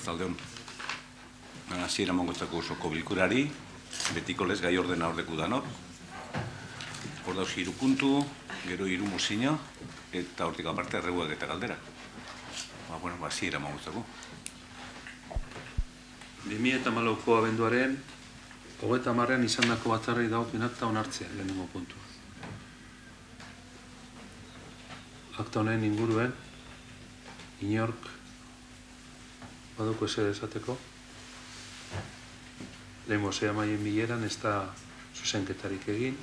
arratzaldeon. Hasiera mongotzako osoko bilkurari, betiko lez gai ordena ordeku danor. Hor dauz 3 puntu, gero 3 mozio, eta hortik aparte erreguak eta galdera. Hasiera mongotzako. 2014ko abenduaren 30ean izandako batzarrei dagokion akta onartzea lehenengo puntua. Akta honen inguruen inork baduko ezer esateko. Lehen bozea maien bileran ez da zuzenketarik egin,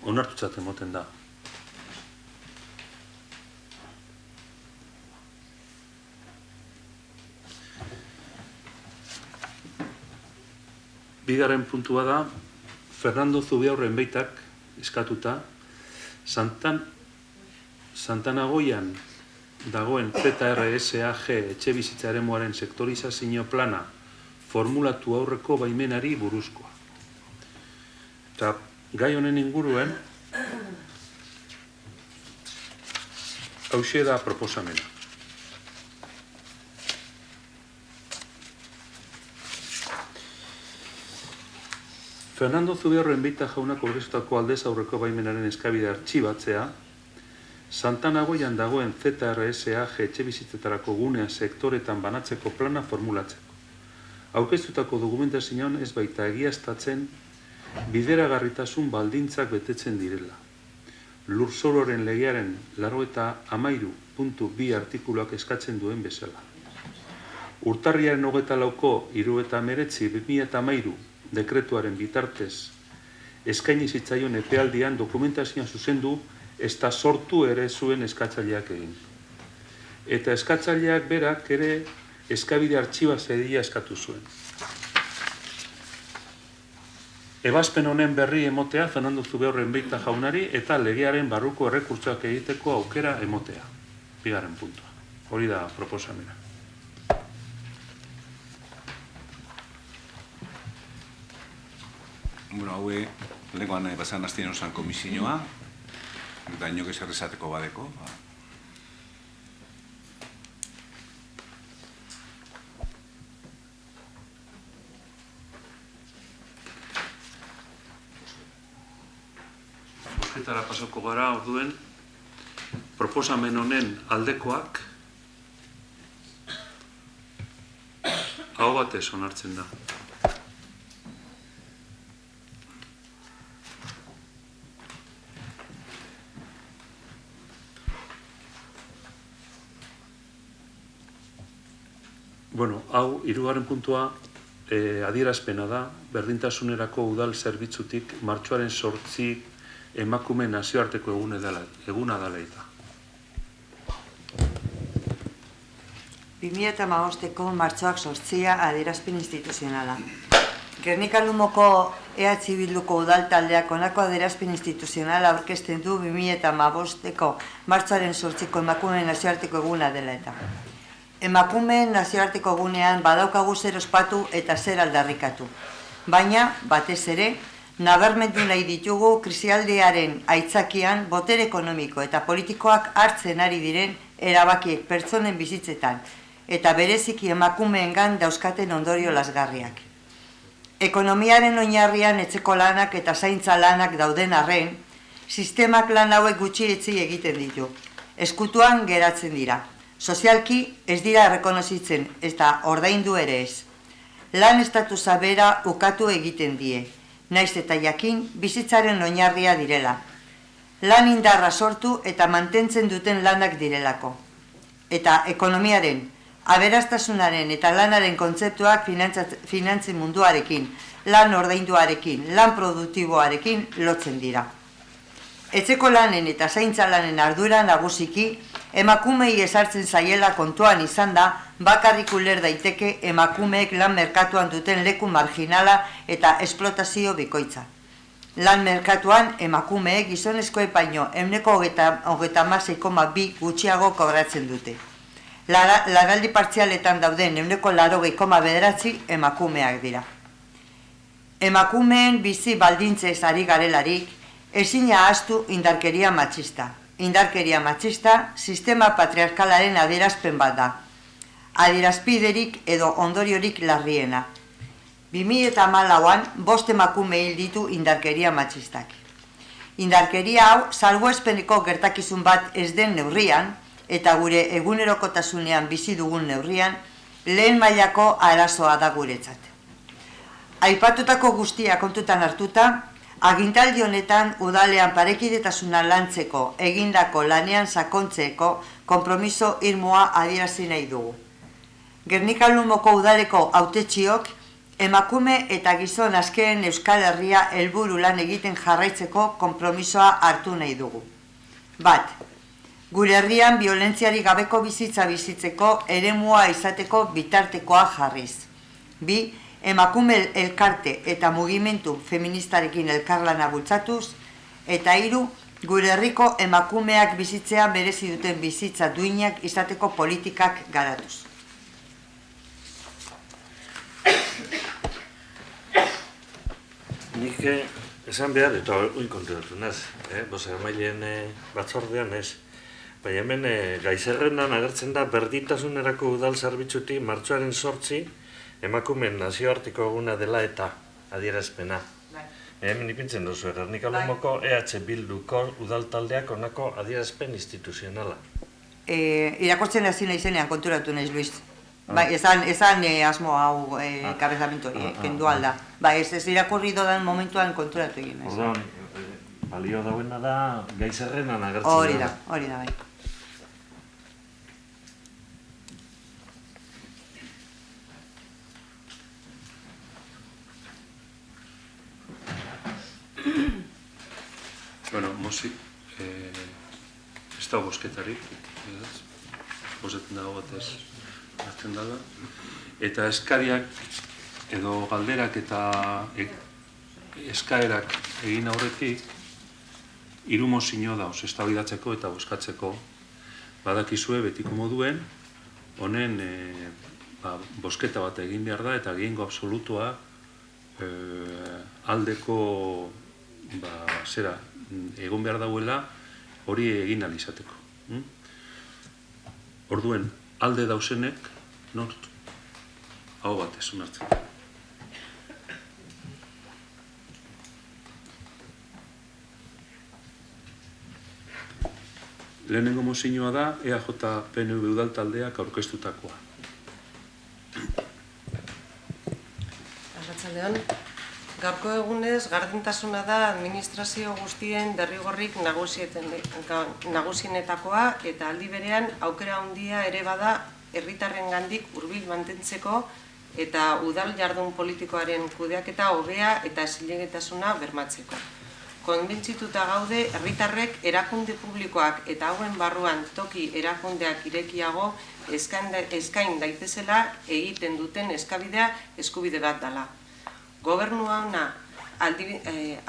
onartutzat emoten da. Bigarren puntua da, Fernando Zubiaurren beitak eskatuta, Santanagoian dagoen ZRSAG etxe bizitza eremuaren sektorizazio plana formulatu aurreko baimenari buruzkoa. Eta gai honen inguruen, hauxe da proposamena. Fernando Zubiaurren beita jaunak aurkeztutako aldez aurreko baimenaren eskabide artxibatzea, Santanagoian dagoen ZRSAG etxe bizitzetarako gunea sektoretan banatzeko plana formulatzeko. Aurkeztutako dokumentazioan ez baita egiaztatzen bideragarritasun baldintzak betetzen direla. Lurzororen legearen 93.2 artikuluak eskatzen duen bezala. Urtarriaren 24ko 79/2013 dekretuaren bitartez eskaini zitzaion epealdian dokumentazioan zuzendu ezta sortu ere zuen eskatzaileak egin. Eta eskatzaileak berak ere eskabide artxibatzea eskatu zuen. Ebazpen honen berri emotea Fernando Zubiaurren beita jaunari eta legearen barruko errekurtsoak egiteko aukera emotea. Bigarren puntua. Hori da proposamena. Haue, lehenkoan basan hastien osan komisioa, eta inok ezer esateko badeko. Bozketara pasoko gara orduen, proposamen honen aldekoak aho batez onartzen da. Hau, 3. puntua adierazpena da, berdintasunerako udal zerbitzutik martxoaren 8 emakume nazioarteko eguna dela eta. 2015ko martxoak 8 adierazpen instituzionala. Gernika Lumoko EH Bilduko udal taldeak honako adierazpen instituzionala aurkezten du 2015ko martxoaren 8ko emakume nazioarteko eguna dela eta. Emakumeen nazioarteko egunean badaukagu zer ospatu eta zer aldarrikatu. Baina, batez ere, nabarmendu nahi ditugu krisialdiaren aitzakian botere ekonomiko eta politikoak hartzen ari diren erabakiek pertsonen bizitzetan eta bereziki emakumeengan dauzkaten ondorio lasgarriak. Ekonomiaren oinarrian etxeko lanak eta zaintza lanak dauden arren, sistemak lan hauek gutxietsi egiten ditu. Ezkutuan geratzen dira. Sozialki ez dira errekonozitzen eta ordaindu ere ez. Lan estatusa bera ukatu egiten die, naiz eta jakin bizitzaren oinarria direla. Lan indarra sortu eta mantentzen duten lanak direlako. Eta ekonomiaren, aberastasunaren eta lanaren kontzeptuak finantzi munduarekin, lan ordainduarekin, lan produktiboarekin lotzen dira. Etxeko lanen eta zaintza lanen ardura nagusiki, emakumei ezartzen zaiela kontuan izan da, bakarrik uler daiteke emakumeek lan merkatuan duten leku marginala eta esplotazio bikoitza. Lan merkatuan emakumeek gizonezkoek baino 36,2 gutxiago kobratzen dute. Lanaldi partzialetan dauden 80,9 emakumeak dira. Emakumeen bizi baldintzez ari garelarik, ezin ahaztu indarkeria matxista. Indarkeria matxista sistema patriarkalaren adierazpen bat da. Adierazpiderik edo ondoriorik larriena. 2014an 5 emakume hil ditu indarkeria matxistak. Indarkeria hau salbuespeneko gertakizun bat ez den neurrian, eta gure egunerokotasunean bizi dugun neurrian, lehen mailako arazoa da guretzat. Aipatutako guztia kontutan hartuta, agintaldi honetan udalean parekidetasuna lantzeko egindako lanean sakontzeko konpromiso irmoa adierazi nahi dugu. Gernika Lumoko udaleko hautetxiok emakume eta gizon askeen Euskal Herria helburu lan egiten jarraitzeko konpromisoa hartu nahi dugu. Bat, gure herrian biolentziari gabeko bizitza bizitzeko eremua izateko bitartekoa jarriz. Bi, emakume elkarte eta mugimendu feministarekin elkarlana bultzatuz, eta 3, gure herriko emakumeak bizitzea merezi duten bizitza duinak izateko politikak garatuz. Nik esan behar, eta oin konturatu naz, bozeramaileen batzordean ez. Baina hemen gaizerrendan agertzen da berdintasunerako udal zerbitzutik martxoaren 8 emakumeen nazioarteko eguna dela eta adierazpena. Hemen ipintzen duzu, Gernika Lumoko EH Bilduko udal taldeak honako adierazpen instituzionala. Irakurtzen hasi naizenean konturatu naiz, Luis. Bai, esan asmo hau kabezamentu hori, kendu alda. Bai, ez irakurri dodan momentuan konturatu egin naiz. Orduan, balio dauena da gaizerrenan agertzen da. Hori da, bai. Bueno, Mosi, ez da bosketarik, bostetan dago batez hartzen dala. Eta eskariak edo galderak eta eskaerak egin aurretik, 3 mozio dauz, eztabaidatzeko eta bozkatzeko. Badakizue betiko moduen, honen bosketa bat egin behar da eta gehiengo absolutua aldeko egon behar dauela hori egin alizateko. Orduen, alde dausenek, nort, hau batez, onartzen. Lehenengo mozioa da, EAJ-PNV udal taldeak aurkeztutakoa. Arratsaldeon. Gaurko egunez, gardentasuna da administrazio guztien derrigorrik nagusienetakoa eta aldi berean aukera handia ere bada herritarrengandik hurbil mantentzeko eta udal jardun politikoaren kudeaketa hobea eta zilegitasuna bermatzeko. Konbentzituta gaude herritarrek erakunde publikoak eta hauen barruan toki erakundeak irekiago eskain daitezela egiten duten eskabidea eskubide bat dela. Gobernu hona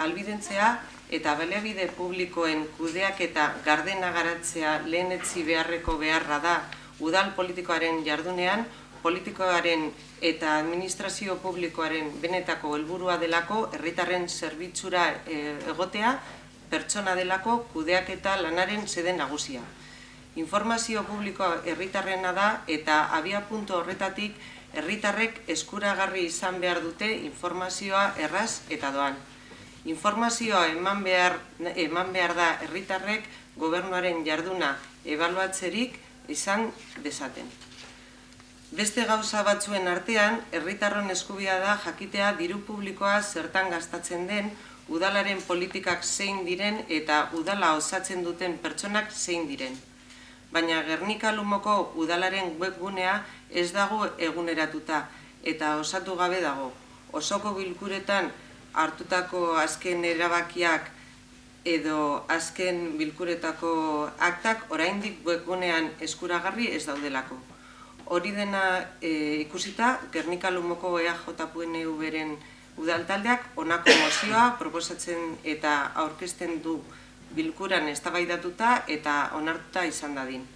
albidentzea eta baliabide publikoen kudeaketa gardena garatzea lehenetzi beharreko beharra da udal politikoaren jardunean, politikoaren eta administrazio publikoaren benetako helburua delako herritarren zerbitzura egotea, pertsona delako kudeaketa lanaren xede nagusia. Informazio publikoa herritarrena da eta abiapuntu horretatik herritarrek eskuragarri izan behar dute informazioa erraz eta doan. Informazioa eman behar da herritarrek gobernuaren jarduna ebaluatzerik izan dezaten. Beste gauza batzuen artean, herritarron eskubidea da jakitea diru publikoa zertan gastatzen den, udalaren politikak zein diren eta udala osatzen duten pertsonak zein diren. Baina Gernika Lumoko udalaren webgunea ez dago eguneratuta eta osatu gabe dago. Osoko bilkuretan hartutako azken erabakiak edo azken bilkuretako aktak oraindik webgunean eskuragarri ez daudelako. Hori dena ikusita, Gernika Lumoko EAJ-PNV-ren udaltaldeak honako mozioa proposatzen eta aurkezten du bilkuran eztabaidatuta eta onartuta izan dadin.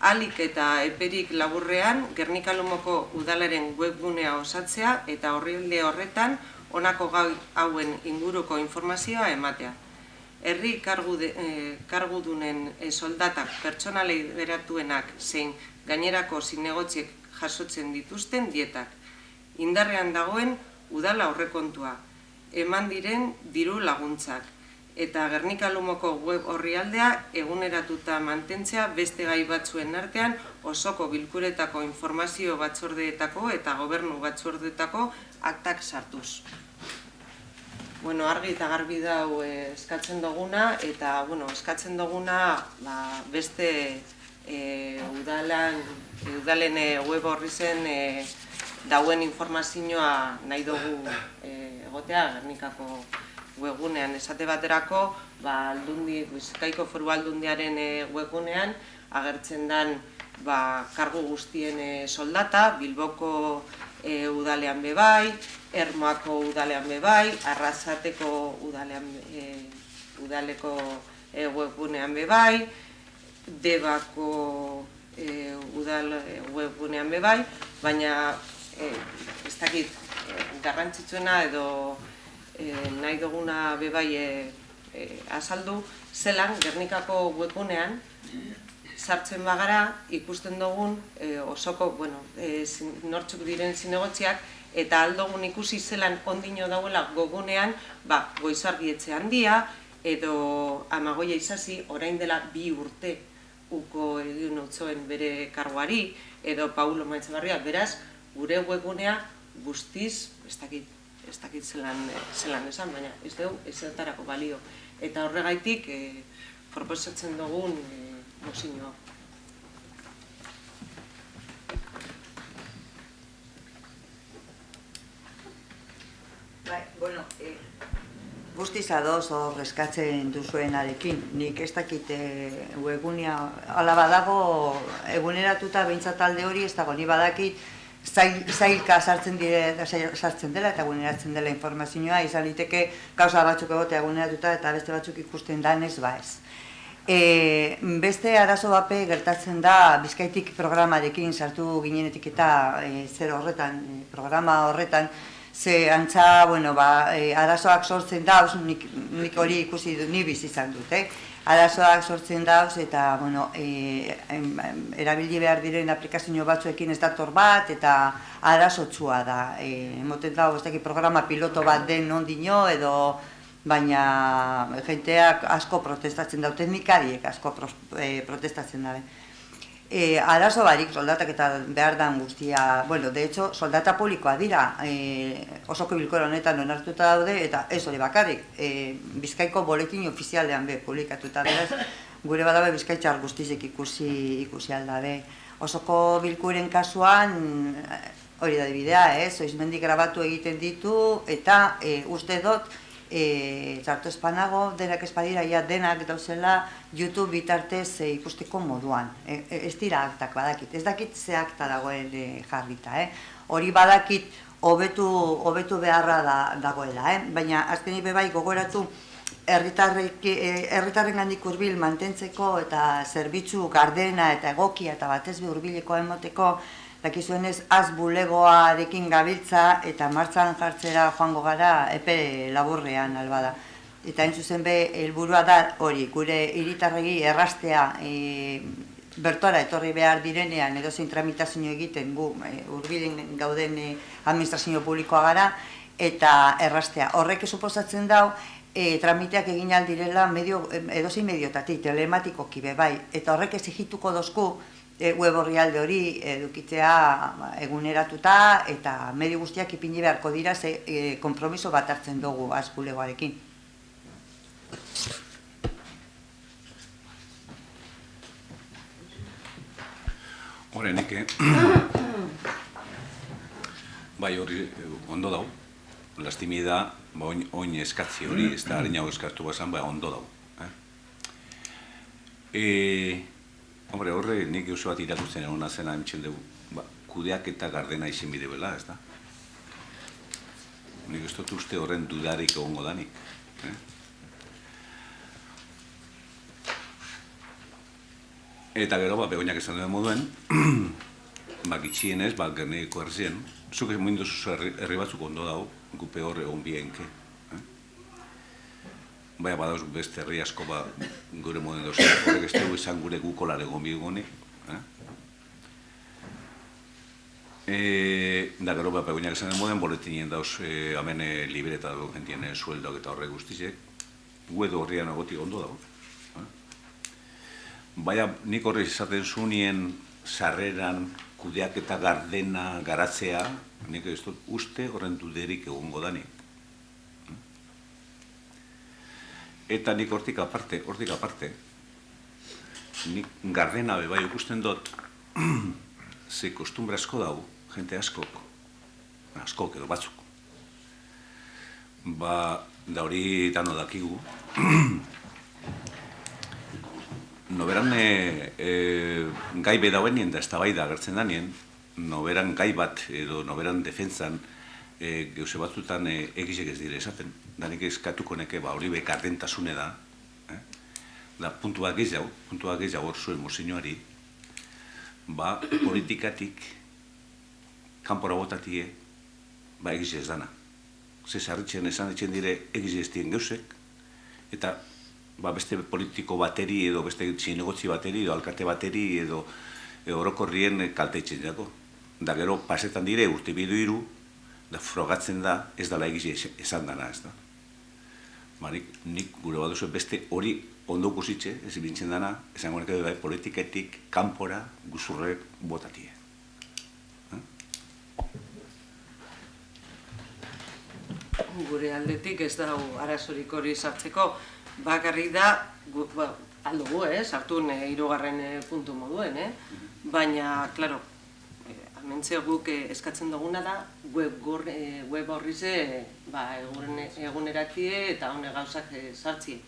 Ahalik eta eperik laburrean, Gernika Lumoko udalaren webgunea osatzea eta horrilde horretan honako gai hauen inguruko informazioa ematea. herri kargudunen soldatak pertsonalei beratuenak zein gainerako zinegotziek jasotzen dituzten dietak. Indarrean dagoen udal aurrekontua, eman diren diru laguntzak, eta Gernika Lumoko web orrialdea eguneratuta mantentzea beste gai batzuen artean osoko bilkuretako informazio batzordeetako eta gobernu batzordeetako aktak sartuz. Argi eta garbi dau eskatzen duguna, eta eskatzen duguna beste udalen web horri zen dauen informazioa nahi dugu egotea Gernikako webgunean. Esate baterako, Bizkaiko Foru Aldundiaren webgunean agertzen den kargu guztien soldata, Bilboko udalean bebai, Ermoako udalean bebai, Arrasateko udaleko webgunean bebai, Debako udal webgunean bebai, baina ez dakit garrantzitsuena edo nahi duguna bebai azaldu, zelan Gernikako webgunean sartzen bagara ikusten dugun osoko nortzuk diren zinegotziak, eta aldogun ikusi zelan ondino dauela gogunean Goizargietxe Handia edo Amagoia Isasi orain dela 2 urte uko egin utzoen bere karguari, edo Paulo Maetxebarria. Beraz, gure webgunea guztiz, ez dakit zelan esan, baina ez dugu ezertarako balio. Eta horregaitik proposatzen dugun mozioa. Guztiz ados hor eskatzen duzuenarekin. Nik ez dakit webgunea hala badago eguneratuta behintzat alde hori ez dago. Ni badakit zailka sartzen dela eta eguneratzen dela informazioa, izan liteke gauza batzuk egotea eguneratuta eta beste batzuk ikusten danez ez. Beste arazo bape gertatzen da Bizkaitik programarekin sartu ginenetik eta programa horretan, ze antza, arazoak sortzen dauz, nik hori ikusi dut, ni bizi izan dut, arazoak sortzen dauz eta, erabili behar diren aplikazio batzuekin ez dator bat eta arazotsua da. Emoten dago, ez dakit programa piloto bat den ondino edo, baina jenteak asko protestatzen dau, teknikariek asko protestatzen dabe. Arazo barik, soldatak eta behar dan guztia, de hecho, soldata publikoa dira, osoko bilkora honetan onartuta daude, eta ez hori bakarrik, Bizkaiko boletin ofizialean publikatuta beraz, gure badabe Bizkaitxar guztizek ikusi aldabe. Osoko bilkuren kasuan, hori da bidea, Soizmendi grabatu egiten ditu, eta uste dut, txarto espanago, denak espadira, denak dauzela YouTube bitartez ikusteko moduan. Ez dira aktak badakit, ez dakit ze akta dagoen jarrita. Hori badakit hobetu beharra dagoela, baina azkenik bebai gogoratu herritarren gandik hurbil mantentzeko eta zerbitzu gardena eta egokia eta batez be hurbileko emoteko, dakizuenez bulegoarekin gabiltza eta martxan jartzera joango gara epe laburrean albada. Eta hain zuzen be, helburua da hori, gure hiritarregi erraztea bertora etorri behar direnean edozein tramitazio egiten gu hurbilen gauden administrazio publikoa gara eta erraztea. Horrek suposatzen dau, tramiteak egin aldirela edozein mediotatik, telematikoki be bai, eta horrek exigituko dozku web orrialde hori edukitzea eguneratuta eta medio guztiak ipini beharko dira ze konpromiso bat hartzen dugu bulegoarekin. Horrenik, bai hori ondo dau, lastimida, oin eskatzi hori, ez da harinago eskartu bazan, bai ondo dau. Horre, nik oso bat irakusten hona zena emitxen dugu, kudeak eta gardena izin bide bela, ez da? Nik ez dut uste horren dudarik egongo danik. Eta gero, begoinak esan duen moduen, gitxienez, Gernikako herrien, zuk ez muindu herri batzuk ondo dago, gupe horre egon bienke. baina badauz beste herri asko gure moden dauz, horrek ez dugu izan gure gukolare gombigonik. Da gero, pegoinak esan den moden, boletinien dauz, hemen libreta dago jentien sueldoak eta horrek guztizek, gu edo horrian egotik ondo dago. Baina nik horrez izaten zunien sarreran kudeak eta gardena garatzea, nik ez dut uste horren duderik egongo danik. Eta nik hortik aparte, nik gardena bebai ikusten dut, ze kostumbra asko dago, jente askok edo batzuk. Da hori dano dakigu. Noberan gai bedauenien da eztabaida agertzen danien, noberan gai bat edo noberan defentzan geuse batzutan egizek ez dire esaten. Danik eskatuko neke hori bekardentasune da. Da puntua gehiago hor zuen mozinoari, politikatik kanpora botatie egize ez dana. Ze sarritzen esan etxen dire egize ez dien geusek, eta beste politiko bateri edo beste zinegotzi bateri edo alkate bateri edo orokorrien kalte etxen jako. Da gero pasetan dire urte bidu iru, da frogatzen da ez dala egize esan dana, ez da. Nik gure baduzu beste hori ondo kusitxe, ez bintzen dana, esango neke bai politiketik kanpora guzurrek botatie. Gure aldetik ez dago arazorik hori sartzeko, bakarrik da, aldugu, sartu hirugarren puntu moduen, baina, klaro, hementxe guk eskatzen duguna da, web horrize eguneratie eta hone gauzak sartzie.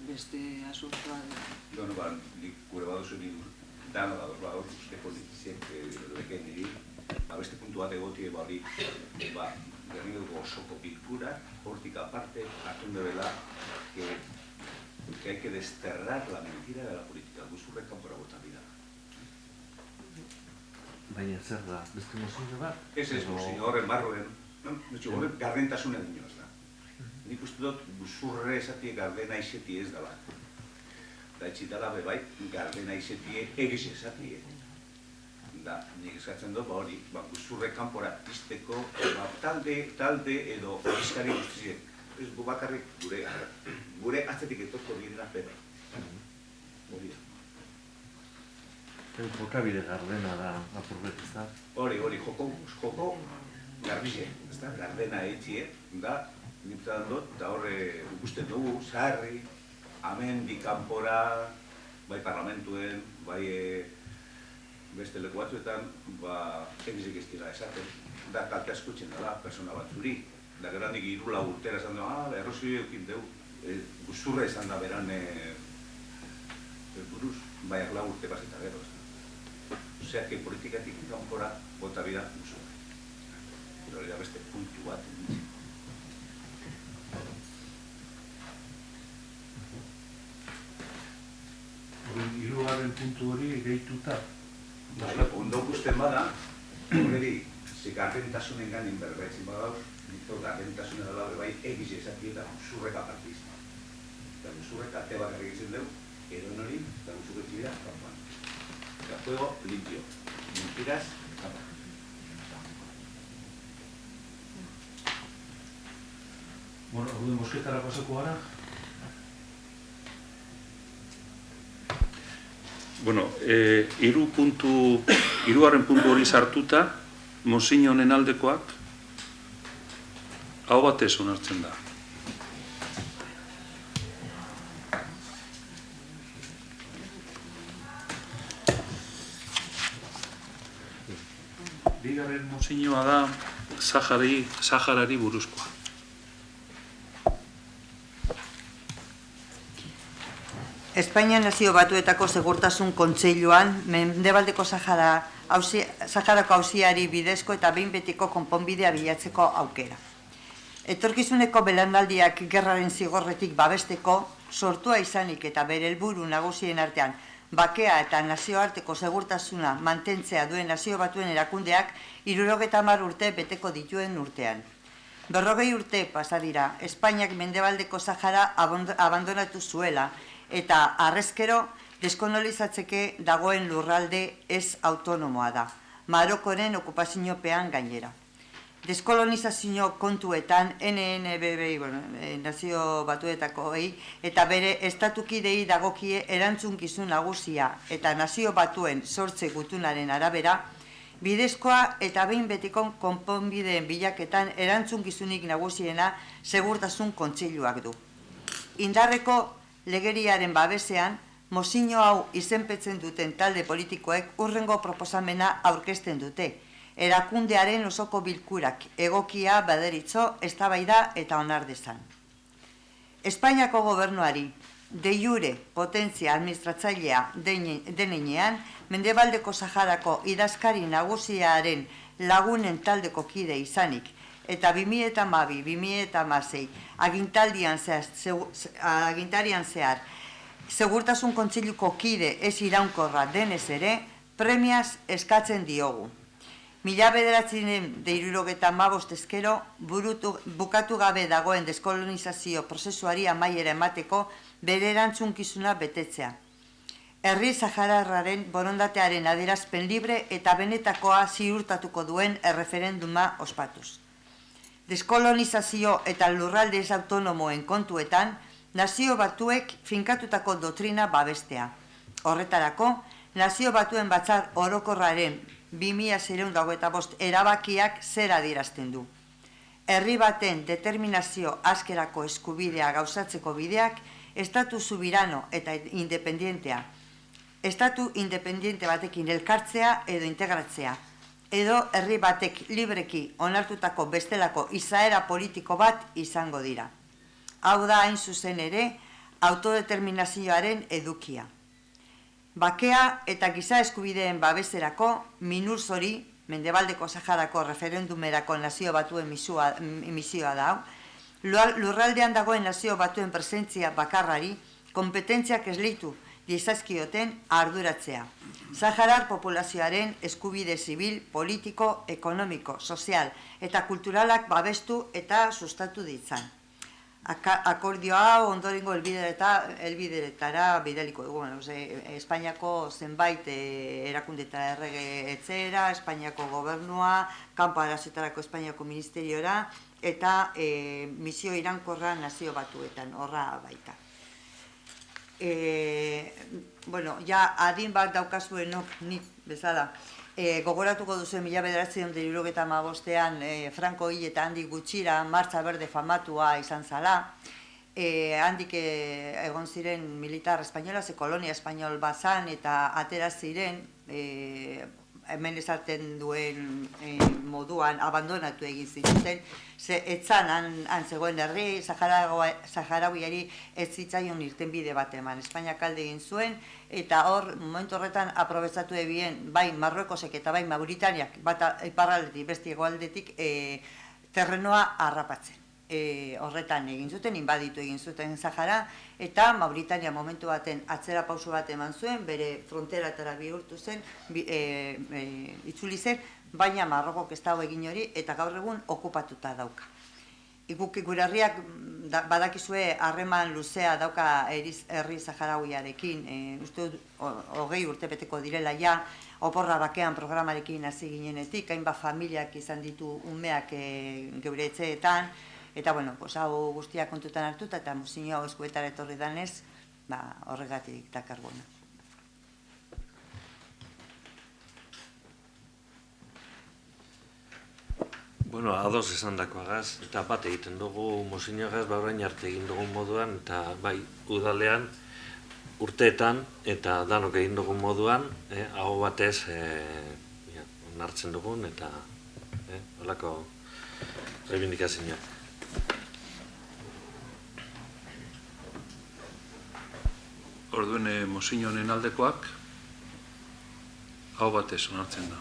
Beste asuntoa da. Nik gure baduzu nik dano da hor uste politiziek loreken niri, beste puntu bat egotie hori, Gernikako osoko bilkura, hortik aparte, hartun debela, que hay que desterrar la mentira de la política, guzurrek kanpora bota bida. Baina zer da, beste mozio bat? Ez mozio horren barroen, horren gardentasuna dino ez da. Nik uste dut guzurre esatie gardena izetie ez dela. Da etxitala bebai, gardena izetie egiz esatie. Da, nik eskatzen dut, hori, guzurre kanpora izteko, talde edo fiskari guztiziek. Ez gu bakarrik gure atzetik etorko direna bebai. Hori da. Jokabide gardena da, apurbet, ez da? Hori, joko garbide, ez da, gardena etxie, da, nintzen dut, eta horre ikusten dugu, zaharri, amendik kanpora, bai parlamentuen, bai beste leku batzuetan, egizik ez dira esaten, da kalte asko dela persona batzuri, da gero handik 3 urtera esan dugu, errozio eukin dugu, guzurra esan da beran buruz, bai 4 urte paseta gero, osea, que politikatik kanpora bota bida guzurra. Hori da beste puntu bat. Hirugarren puntu hori gehituta. Ondo gusten bada, horreri, gardentasunen ganin berbaitzin badauz, nito gardentasunen dela bai egiz ezaki eta guzurrek apartiz. Eta guzurrek ate bakarrik egiten dugu, edo hori, eta guzurrek zibira, kanpoan. Eta juego limpio, mentiras, kanpoan. Bueno, gure mosketara pasako gara. Bueno, hirugarren puntu hori sartuta, mozin honen aldekoak, hau batez onartzen da. Bigarren mozinoa da Saharari buruzkoa. Espainia Nazio Batuetako Segurtasun Kontseiluan Mendebaldeko Saharako auziari bidezko eta behin betiko konponbidea bilatzeko aukera. Etorkizuneko belaunaldiak gerraren zigorretik babesteko sortua izanik eta bere helburu nagusien artean bakea eta nazioarteko segurtasuna mantentzea duen Nazio Batuen erakundeak 70 urte beteko dituen urtean. 40 urte pasa dira, Espainiak mendebaldeko Sahara abandonatu zuela, eta harrezkero deskolonizatzeke dagoen lurralde ez autonomoa da, Marokoren okupaziopean gainera. Deskolonizazio kontuetan NNBB, Nazio Batuetakoei, eta bere estatukidei dagokie erantzunkizun nagusia eta Nazio Batuen sortze gutunaren arabera, bidezkoa eta behin betiko konponbideen bilaketan erantzunkizunik nagusiena Segurtasun Kontseiluak du. Indarreko legeriaren babesean, mozio hau izenpetzen duten talde politikoek hurrengo proposamena aurkezten dute, erakundearen osoko bilkurak egokia baderitzo eztabaida eta onar dezan. Espainiako gobernuari de jure potentzia administratzailea denean, Mendebaldeko Saharako idazkari nagusiaren lagunen taldeko kide izanik, eta 2012-2016 agintarian zehar Segurtasun Kontseiluko kide ez iraunkorra denez ere, premiaz eskatzen diogu. 1975 ezkero bukatu gabe dagoen deskolonizazio prozesuari amaiera emateko bere erantzunkizuna betetzea. Herri sahararraren borondatearen adierazpen libre eta benetakoa ziurtatuko duen erreferenduma ospatuz. Deskolonizazio eta lurralde ez autonomoen kontuetan, Nazio Batuek finkatutako doktrina babestea. Horretarako, Nazio Batuen Batzar Orokorraren 2625 erabakiak zer adierazten du. Herri baten determinazio askerako eskubidea gauzatzeko bideak, estatu subirano eta independientea, estatu independiente batekin elkartzea edo integratzea, edo herri batek libreki onartutako bestelako izaera politiko bat izango dira. Hau da hain zuzen ere, autodeterminazioaren edukia. Bakea eta giza eskubideen babeserako Minursori, Mendebaldeko Saharako referendumerako Nazio Batuen misioa da, lurraldean dagoen Nazio Batuen presentzia bakarrari kompetentziak esleitu dizazkioten arduratzea. Saharar populazioaren eskubide zibil, politiko, ekonomiko, sozial eta kulturalak babestu eta sustatu ditzan. Akordioa ondorengo helbideretara bidaliko dugu. Espainiako zenbait erakundetara errege etzera, Espainiako gobernua, kanpo arazoetarako Espainiako ministeriora eta misio iraunkorra Nazio Batuetan, horra baita. Ja adin bat daukazuenok nik bezala. Gogoratuko duzuen 1975ean Franco hil eta handik gutxira Martxa Berde famatua izan zala. Handik egon ziren militar espainola, kolonia espainol bazan eta atera ziren hemen esaten duen moduan abandonatu egin zituzten, etzan han zegoen herri, Saharauiari ez zitzaion irtenbide bat eman. Espainiak alde egin zuen, eta hor, momentu horretan, aprobetsatu ebien, bai Marruekosek eta bai Mauritaniak, bat iparraldetik, beste hegoaldetik, terrenoa harrapatzen. Horretan egin zuten, inbaditu egin zuten Sahara, eta Mauritania momentu baten atzera pauso bat eman zuen, bere fronteratara bihurtu zen, itzuli zen, baina Marrokok ez dago egin hori, eta gaur egun okupatuta dauka. Guk gure herriak badakizue harreman luzea dauka herri Saharauiarekin, uste 20 urte beteko direla ja, Oporra Bakean programarekin hasi ginenetik, hainbat familiak izan ditu umeak geure etxeetan, eta hau guztia kontutan hartuta eta mozio hau eskuetara etorri danez, horregatik dakarguna. Ados esan dakoagaz, eta bat egiten dugu mozinogaz, orain arte egin dugun moduan, eta bai udalean, urteetan, eta danok egin dugun moduan, hau batez onartzen dugun, eta holako reivindikazioak. Orduen mozio honen aldekoak hau batez onartzen da.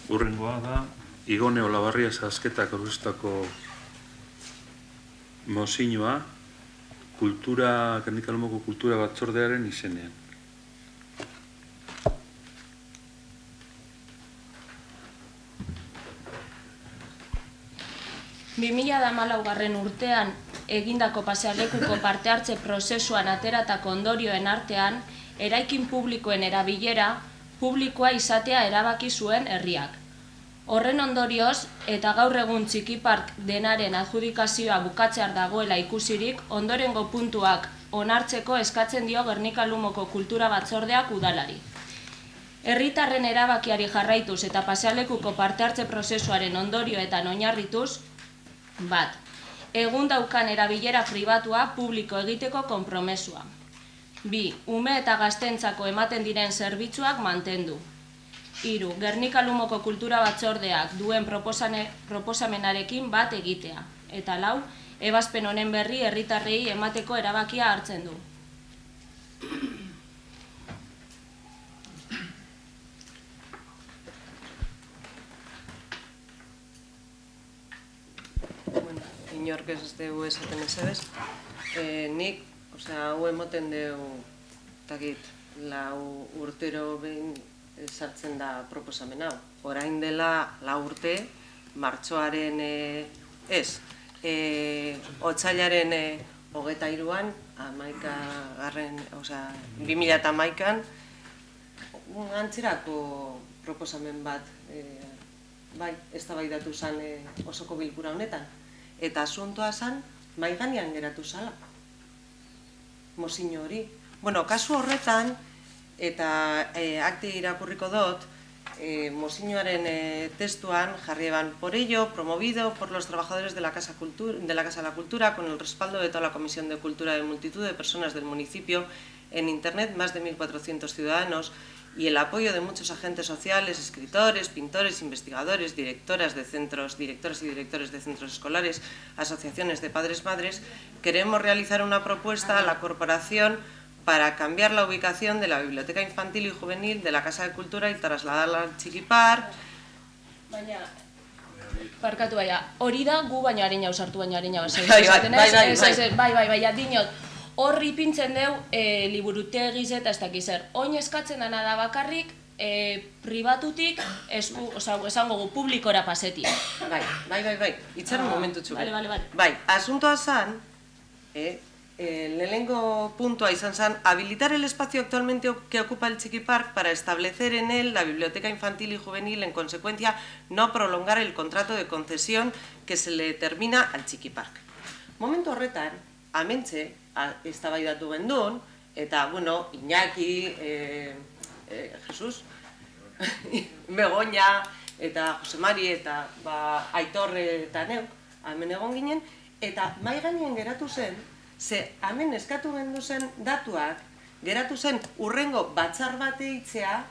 Hurrengoa da, Igone Olabarria Zazketak aurkeztutako mozioa, Gernika-Lumoko kultura batzordearen izenean. ...2014 urtean egindako pasealekuko parte hartze prozesuan ateratako ondorioen artean, eraikin publikoen erabilera publikoa izatea erabaki zuen herriak. Horren ondorioz, eta gaur egun txikipark denaren adjudikazioa bukatzear dagoela ikusirik, ondorengo puntuak onartzeko eskatzen dio Gernika-Lumoko kultura batzordeak udalari. Herritarren erabakiari jarraituz eta pasealekuko parte hartze prozesuaren ondorioetan oinarrituz, bat, egun daukan erabilera pribatua publiko egiteko konpromesua. Bi, ume eta gaztentzako ematen diren zerbitzuak mantendu. Hiru, Gernika-Lumoko kultura batzordeak duen proposamenarekin bat egitea. Eta lau, ebazpen honen berri herritarrei emateko erabakia hartzen du. Inork ez dugu esaten ezebez. Nik, hau emoten dugu, lau urtero behin sartzen da proposamen hau. Orain dela 4 urte, martxoaren otsailaren 23an, 2011an, antzerako proposamen bat eztabaidatu zen osoko bilkura honetan. Eta asuntoa zen, mahai gainean geratu zala. Mozio hori. Kasu horretan, eta akte irakurriko dut, mozioaren testuan jarri eban, por ello, promovido por los trabajadores de la Casa de la Cultura, con el respaldo de toda la Comisión de Cultura de multitud de personas del municipio, en Internet más de 1.400 ciudadanos, y el apoyo de muchos agentes sociales, escritores, pintores, investigadores, directoras y directores de centros escolares, asociaciones de padres-madres, queremos realizar una propuesta a la corporación para cambiar la ubicación de la Biblioteca Infantil y Juvenil de la Casa de Cultura y trasladarla al Txikipark. Barkatu hori da gu baino arina usartu baino arina basai. Bai, dinot. Horri pintzen deu liburutegiz eta ez dakiz zer. Oin eskatzen dana da bakarrik pribatutik, esango gu publikora pasetik. Bai, itxaron momentutxu. Bai. Asuntoa zan, lehenengo puntua izan zen, habilitar el espacio actualmente que ocupa el Txikipark para establecer en él la biblioteca infantil y juvenil, en consecuencia, no prolongar el contrato de concesión que se le termina al Txikipark. Momentu horretan, amentxe, eztabaidatu gendun, eta, Iñaki, Jesus, Begoña, eta Jose Mari, eta Aitor eta neuk, hemen egon ginen, eta mahai gainean geratu zen, ze hemen eskatu gendu zen datuak, geratu zen urrengo batzar bat eitzea,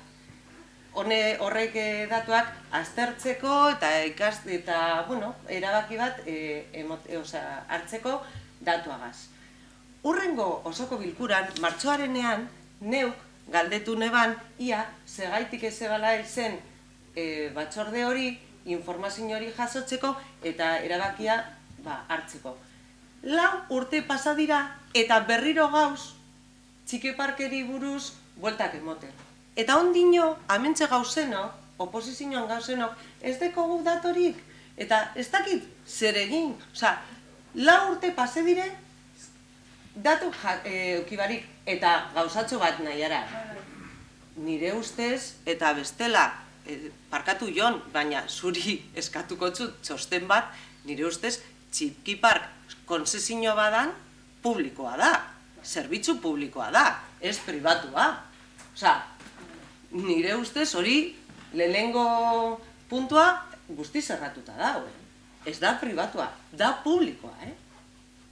horrek datuak aztertzeko eta erabaki bat hartzeko datuagaz. Urrengo osoko bilkuran, martxoarenean, neuk galdetu neban, ia, segaitik ez ebala zen batzorde hori, informazio hori jasotzeko eta erabakia hartzeko. 4 urte pasa dira eta berriro gauz Txikiparkeri buruz bueltak emoten. Eta ondino, amentxe gauzenok, oposizioan gauzenok, ez dekogu datorik. Eta ez dakit zer egin. 4 urte pase dire, datu eukibarik eta gauzatxo bat nahiara. Nire ustez, eta bestela, parkatu jon, baina zuri eskatuko txosten bat, nire ustez, Txikipark konzesio badan publikoa da. Zerbitzu publikoa da, ez pribatua. Nire ustez hori lehenengo puntua guztiz erratuta da. Ez da pribatua, da publikoa.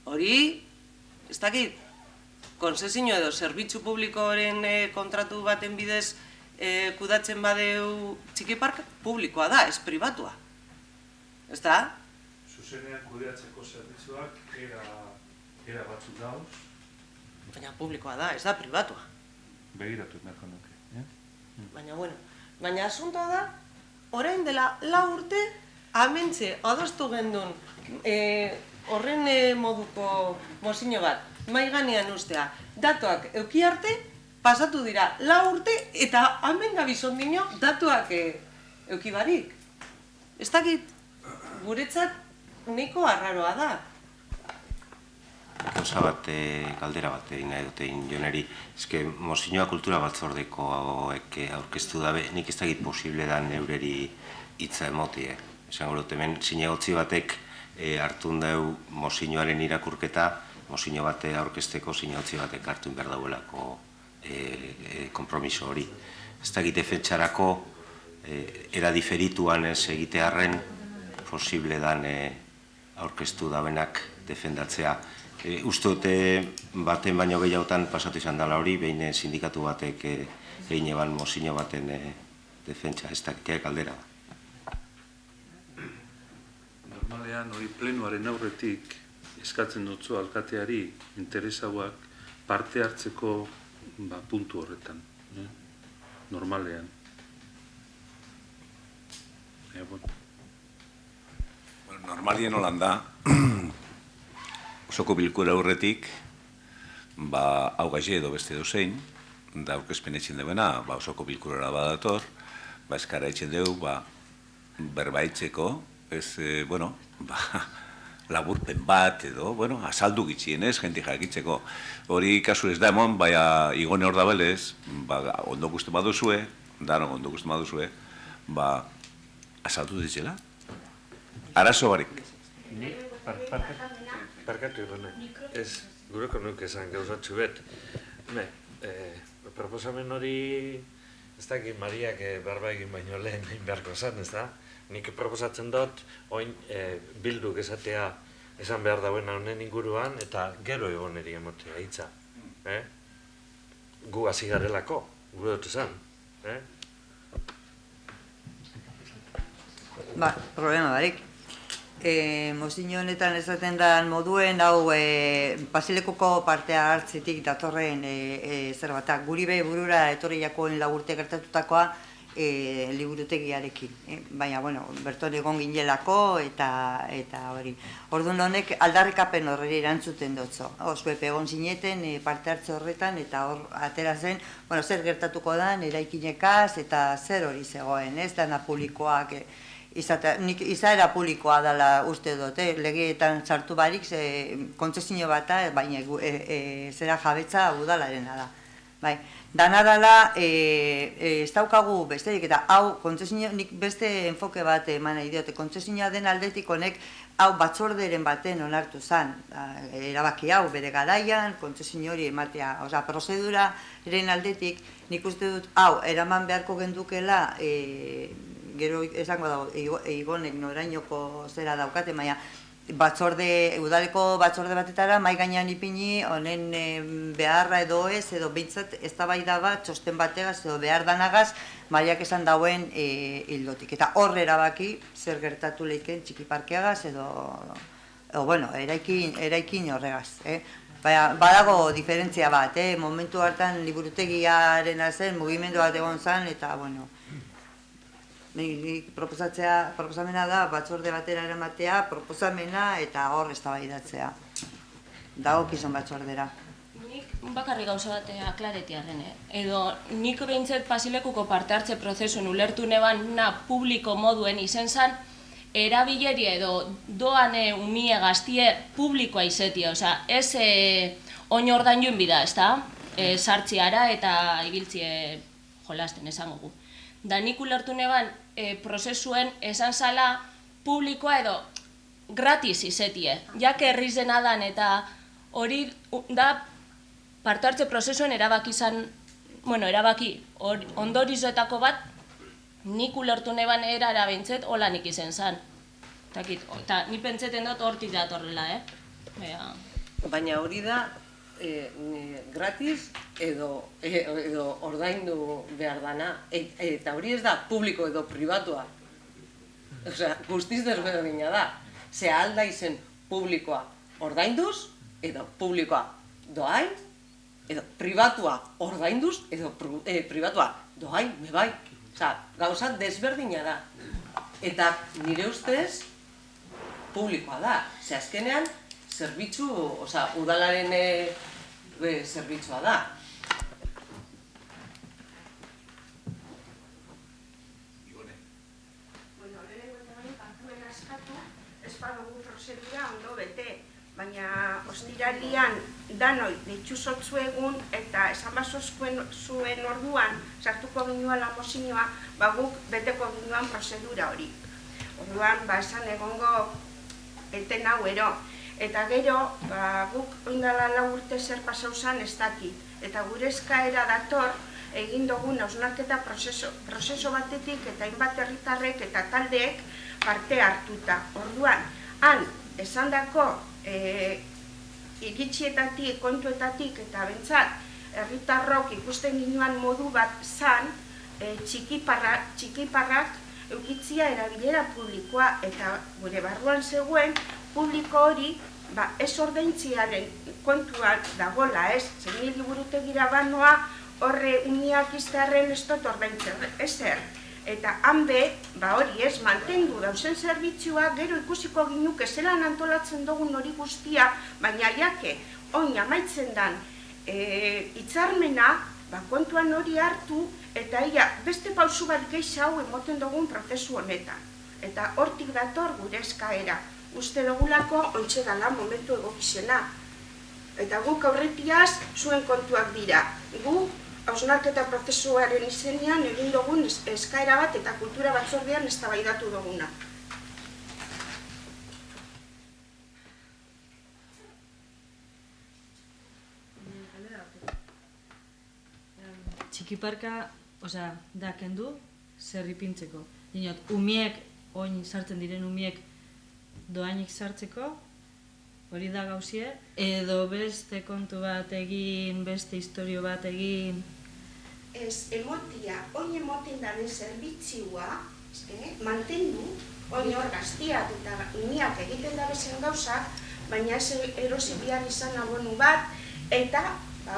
Hori, ez dakit, konzesio edo zerbitzu publikoaren kontratu baten bidez kudatzen badeu Txikipark publikoa da, ez pribatua. Ez da? Zuzenean kudeatzeko zerbitzuak era batzuk dauz. Baina publikoa da, ez da pribatua. Begiratu nahiko nuke. Baina asuntoa da, orain dela 4 urte, amentxe adostu gendun horren moduko mozio bat. mai gainean ustea. Datuak euki arte, pasatu dira 4 urte, eta hemen gabizon dino datuak euki barik. Ez dakit, guretzat nahiko arraroa da. Gauza bat, galdera bat egin nahi dute Joneri. Eske, Mozinoa Kultura Batzordekoek aurkeztu dabe, nik ez dakit posible da neureri hitza emotie. Esango dut, hemen zinegotzi batek hartun dau Mozinoaren irakurketa, Mozino bate aurkezteko zinegotzi batek hartun behar dauelako konpromiso hori. Ez dakit defentsarako era diferituan ez egitearren posible dan aurkeztu dabenak defendatzea. Uste dute baten baino gehiagotan pasatu izan dela hori, behin sindikatu batek egin eban Mozino baten defentsa, ez dakiteak aldera da. Normalean hori plenuaren aurretik eskatzen dutzu alkateari interesauak parte hartzeko puntu horretan. Normalean. Normalien holan da, osoko bilkura aurretik, hau gaxe edo beste dozein, da aurkezpen etxen debena, osoko bilkurara badator, eskara etxen dugu, berbaitzeko, laburpen bat edo, azaldu gitxien ez, jenti jakitzeko. Hori kasu ez da emon, baina igone hor da belez, ondo guztu baduzue, danok ondo guztu baduzue, azaldu ditzela. Arazo barik. Parkatu igone, ez, gureko nuke esan gauzatxu bet. Proposamen hori, ez dakit Mariak berba egin baino lehen egin beharko esan, ez da? Nik proposatzen dut, oin bilduk esatea esan behar dauena honen inguruan, eta gero egoneri emotea hitza. Gu hasi garelako, gu dut esan. Problema barik. Mozino honetan esaten da moduen, hau Basilekuko partea hartzetik datorren zer batak. Guri be burura etorri jakoen 4 urte gertatutakoa liburutegiarekin. Baina, berton egon ginelako eta hori. Orduan honek aldarrikapen horreri erantzuten dutzo. Zuepe egon zineten parte hartze horretan eta hor atera zen, zer gertatuko da, eraikinekaz eta zer hori zegoen, ez dana publikoak. Izaera publikoa dela uste dut, legeetan sartu barik, kontzesio bata, baina zera jabetza udalarena da. Dana dela, ez daukagu besterik, eta hau, nik beste enfoke bat eman nahi diote, kontzesioa den aldetik honek, hau batzorderen baten onartu zen, erabaki hau bere garaian, kontzesio hori ematea, prozeduraren aldetik, nik uste dut, hau, eraman beharko gendukela, gero esango dago, Igonek norainoko zera daukate, baina udaleko batzorde batetara mai gainean ipini honen beharra edo ez, edo behintzat eztabaida bat, txosten bategaz edo behar danagaz, Mariak esan dauen hildotik. Eta hor erabaki zer gertatu leiken txiki parkeagaz edo eraikin horregaz. Badago diferentzia bat, momentu hartan liburutegiaren zen, mugimendu bat egon zen, eta proposamena da batzorde batera eramatea, proposamena eta hor eztabaidatzea. Dago kizon batzordera. Nik bakarrik gauza bat aklaretiarren, edo nik behintzet Basilekuko parte hartze prozesuen ulertu neban publiko moduen izen zan, erabileri edo doan umie gaztie publikoa izetia, ez oin ordain joan bida, ez da? Sartziara eta ibiltzie jolasten esango gu. Da nik ulertu neban prozesuen esan zala publikoa edo gratis izetie. Jak herriz dena dan eta hori da parte hartze prozesuen erabaki ondorizoetako bat nik ulertu neban erara bintzet hola nik izen zan. Eta ni pentseten dut hortik datorrela, Baina hori da gratis edo ordaindu behar dana, eta hori ez da publiko edo pribatua. Guztiz desberdina da. Ze alda izen publikoa ordainduz, edo publikoa doain, edo pribatua ordainduz, edo pribatua doain, mebai. Gauza desberdina da. Eta nire ustez publikoa da. Ze azkenean, zerbitzu, udalaren zerbitzua da. Prozedura ondo bete, baina ostiralian danoi ditxusotzu egun eta esan basozkuen zuen orduan sartuko ginuala mozinoa, guk beteko ginuan prozedura hori. Orduan, esan egongo eten hau ero. Eta gero, guk oindala 4 urte zer pasau zan ez dakit. Eta gure eskaera dator egin dugun hausnarketa prozeso batetik eta hainbat herritarrek eta taldeek parte hartuta. Orduan, han, esan dako iritxietatik, kontuetatik eta bentsat herritarrok ikusten ginoan modu bat zan txikiparrak eukitzia erabilera publikoa eta gure barruan zegoen publiko hori ez ordaintziaren kontuan dagola, ez? 1000 liburutegira banoa horre uniak iztearen ez dut ordaintzen, ezer. Eta hanbe, hori ez, mantendu dauzen zerbitzua, gero ikusiko ginuke zelan antolatzen dugun hori guztia, baina jake, oin amaitzen dan hitzarmena, kontuan hori hartu, eta beste pausu bat gehiago emoten dugun prozesu honetan. Eta hortik dator gure eskaera. Uste dugulako ontsa dela momentu egokizena. Eta guk aurretiaz zuen kontuak dira. Gu hausnarketa prozesuaren izenean egin dugun eskaera bat eta kultura batzordean eztabaidatu duguna. Txikiparka, da kendu, zer ipintzeko. Dinot, umiek, oin sartzen diren umiek doainik sartzeko, hori da gauzie, edo beste kontu bat egin, beste historio bat egin. Ez, emotia, oin emoten daren zerbitzua, mantendu, oin hor gaztiak eta umiak egiten da bezen gauzak, baina ez erosi behar izan abonu bat, eta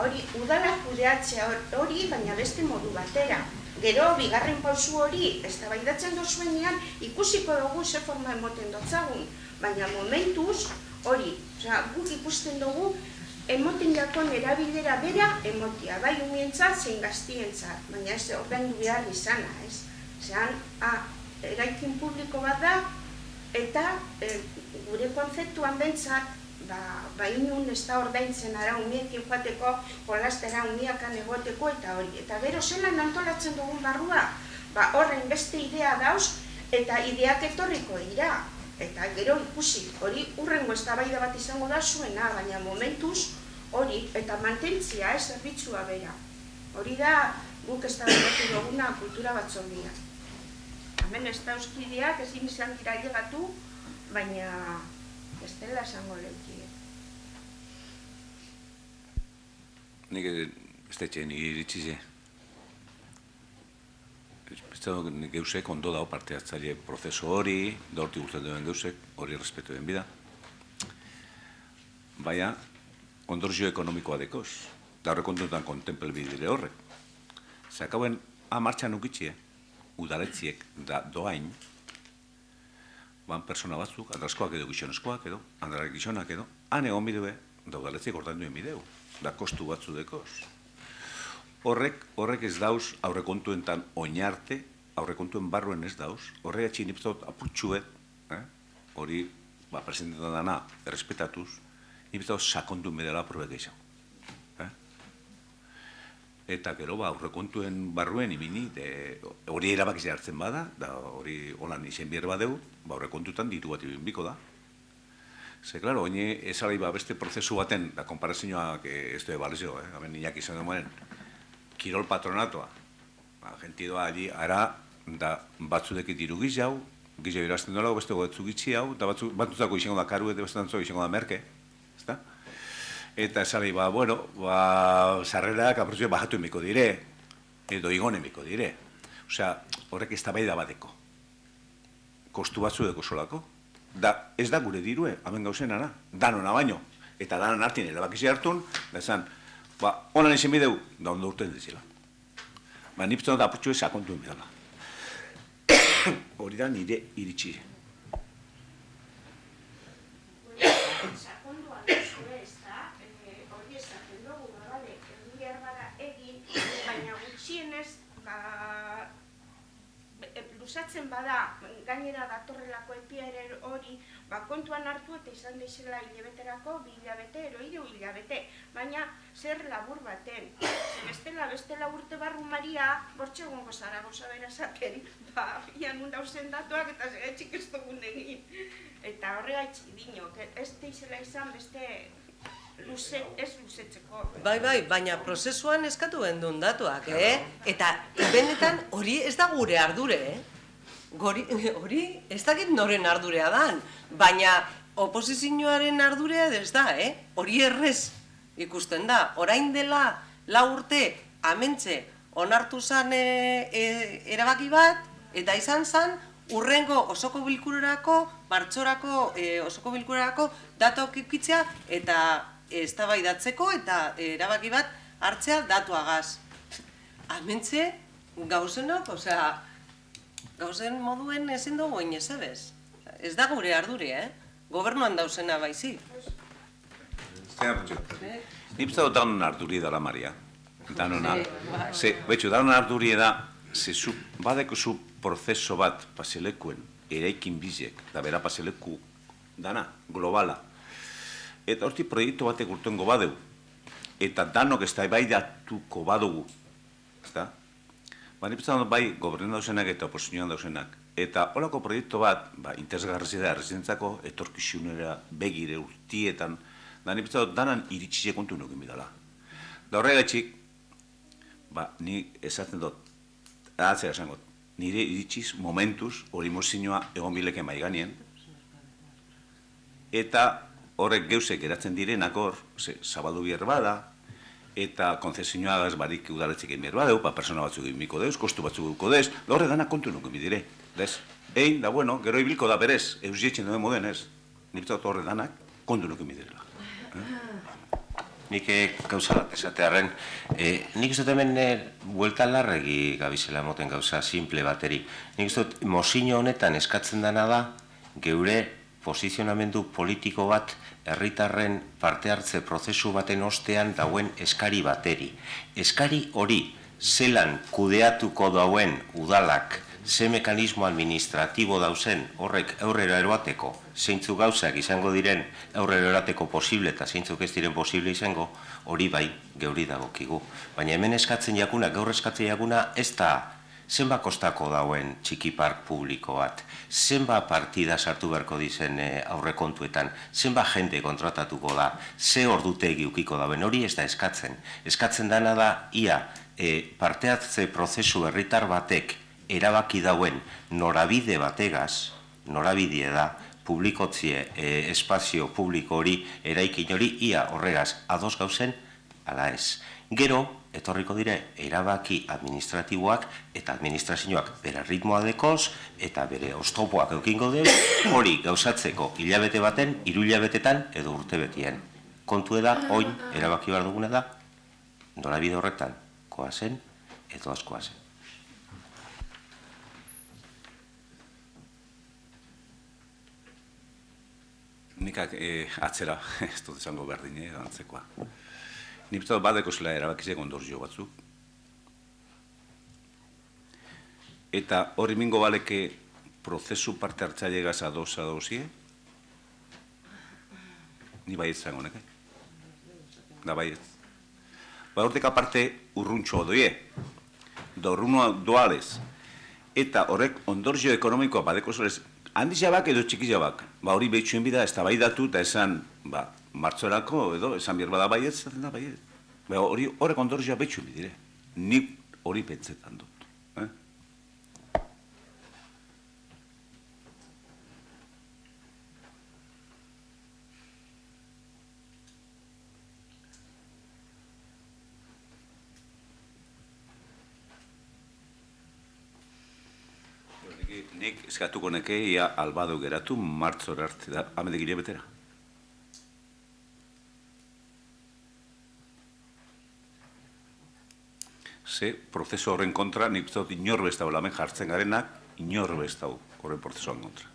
hori udalak kudeatzea hori, baina beste modu batera. Gero, bigarren pausu hori, eztabaidatzen dozuenean, ikusiko dugu ze forma emoten dotzagun, baina momentuz, hori, guk ikusten dugu, emoten jakon erabilera bera emotia, bai umientzat zein gaztientzat, baina ez ordaindu behar izana, ez? Zean, eraikin publiko bat da, eta gure konzeptuan bentsat, inun ez da ordaintzen ara umiek joateko, jolastera umiakan egoteko eta hori. Eta gero zelan antolatzen dugun barrua, horren beste idea dauz, eta ideak etorriko dira. Eta gero ikusi, hori urrengo eztabaida bat izango da zuena, baina momentuz hori, eta mantentzia zerbitzua bera. Hori da guk eztabaidatu duguna kultura batzordia. Hemen ez da euskideak ezin izan dira llegatu, baina ez dela esango leuki. Nik ez detxeen iritsi nik geusek ondo dao parte hartzaile prozesu hori, da horti guztatu den geusek, hori respetu den bida. Baina, ondorzio ekonomikoa dekoz, da horrek ondotan kontemple bidire horrek. Zakauen, martxan ukitxie, udaletziek da doain, persona batzuk, adraskoak edo gizonezkoak edo, andrarek gizonak edo, han egon bidue, da udaletziek ordan duen bideu, da kostu batzu dekoz. Horrek ez dauz aurrekontuentan oinarte, aurrekontuen barruen ez dauz, horrek atxin nipzot apurtxuet, hori presidentetan dana errespetatuz, nipzot sakondun bedela aprobek eixau. Eta gero aurrekontuen barruen imini, hori erabakiz hartzen bada, da hori holan izen bier badeu, aurrekontuetan ditu bat ibin biko da. Ze, klaro, oine esalai beste prozesu baten, da konparazioak ez du ebalezio, hemen ninak izan demoen, kirol patronatoa, gentidoa allí, ara, da batzudekit diru gizau irazten dola, beste gotzu gitzi hau, da batzutako izango da karu, eta beste dantzo izango da merke, ezta? Eta esalai, sarrerak aprozio bajatu emiko dire, edo igon emiko dire. Osea, horrek ez da bai da bateko. Kostu batzudeko solako. Ez da gure dirue, hamen gauzen ara, danona baino. Eta danon hartien erabakizi hartun, da esan, honan izen bideu, da ondo urten dizela. Niptzen da apurtxu sakontuen bidala. Hori da nire iritsi. sakonduan duzue, ezta? Hori esaten dugu, bale, egin behar bada egin, baina gutxienez, luzatzen bada, gainera datorrelako epiare hori, kontuan hartu eta izan daizela hilabeterako, 2 hilabete, 3 hilabete, baina zer labur baten. Bestela urte barru Maria, bortxe egongo zara gauza bera zaten, ian undauzen datuak eta zegatxik ez dugun egin. Eta horregaitz dinok, ez daizela izan beste ez luzetzeko. Bai, baina prozesuan eskatu gendun datuak, Eta benetan hori ez da gure ardure, Hori ez dakit noren ardurea dan, baina oposizioaren ardurea ez da, Hori errez ikusten da. Orain dela 4 urte amentxe onartu zan erabaki bat, eta izan zan urrengo osoko bilkurarako, martxorako osoko bilkurarako datuak ikitzea eta eztabaidatzeko eta erabaki bat hartzea datuagaz. Amentxe gauzenok, gauzen moduen ezin dugu inez ebez. Ez da gure ardure, Gobernuan dauzena baizik. Nik uste dut danon arduri dara, Maria. Danona. Betxo, danon arduri da, badeko zu prozeso bat paselekuen, eraikin bizek, da bera paseleku dana, globala. Eta horti proiektu batek urtengo badeu. Eta danok ez da bai datuko badugu. Ezta? Nik uste dut bai gobernu dauzenak eta oposizioan dauzenak. Eta holako proiektu bat, interesgarri da errezidentzako, etorkizunera begire urtietan, da nik uste dut danan iritsize kontu nukin bidala. Da horregatxik, ni esaten dut, atzera esangot, nire iritsiz momentuz hori mozinoa egon bileke maiganien, eta horrek geusek eratzen direnak hor, zabaldu bier bada, eta konzesioa gaz barik udaletzik egin behar badeu, persona batzuk egin biko deuz, kostu batzuk egin deuz, da horre dana kontu nuken bidire. Egin, da bueno, gero ibilko da berez, eusietzen duen moden ez, niptzat horre danak kontu nuken bidirela. Nik gauza bat esatearen, nik ez dut hemen buelta larregi gabizela moten gauza simple bateri. Nik ez dut mozino honetan eskatzen dena da, geure posizionamendu politiko bat herritarren parte hartze prozesu baten ostean dauen eskari bateri. Eskari hori zelan kudeatuko dauen udalak, ze mekanismo administratibo dauzen horrek aurrera eroateko, zeintzu gauzak izango diren aurrera eroateko posible eta zeintzuk ez diren posible izango, hori bai geuri dagokigu. Baina hemen eskatzen jakuna, gaur eskatzen jakuna, ez da zenba kostako dauen txikipark publiko bat, zenba partida sartu beharko dizen aurrekontuetan, zenba jende kontratatuko da, ze ordutegi ukiko dauen, hori ez da eskatzen. Eskatzen dana da, ia, parte hartze prozesu herritar batek erabaki dauen norabide bategaz, norabidea da, publikotzie espazio publiko hori, eraikin hori, ia horregaz ados gauzen, ala ez. Gero, etorriko dire, erabaki administratiboak eta administrazioak bere ritmoa dekoz eta bere oztopoak eukingo dut, hori gauzatzeko hilabete baten, 3 hilabetetan edo urtebetien. Kontu da, oin, erabaki behar duguna da, norabide horretan, koazen edo askoazen. Nikak atzera, ez dut esango berdine, antzekoa. Nik uste dut badeko zela erabakizek ondorio batzuk. Eta hori mingo baleke prozesu parte hartzaile gaza dozie, ni baiet zango neke. Da baiet. Hortek aparte urruntxo doie, da urrunua doalez. Eta horrek ondorio ekonomikoa badeko zelez, handi jabak edo txiki jabak, hori behitxuen bida, ez da bai datu, eta esan, martxorako edo, esan bier bada baiet, zaten da baiet. Horrek ondorioa behitxuen bidire. Nik hori pentsetan dut. Nik eskatuko neke, ia albado geratu, martzor arte da, amedik hilabetera. Ze, prozeso horren kontra, nik dut inorbe ez dago lamen jartzen garenak, inorbe ez dago horren prozesoan kontra.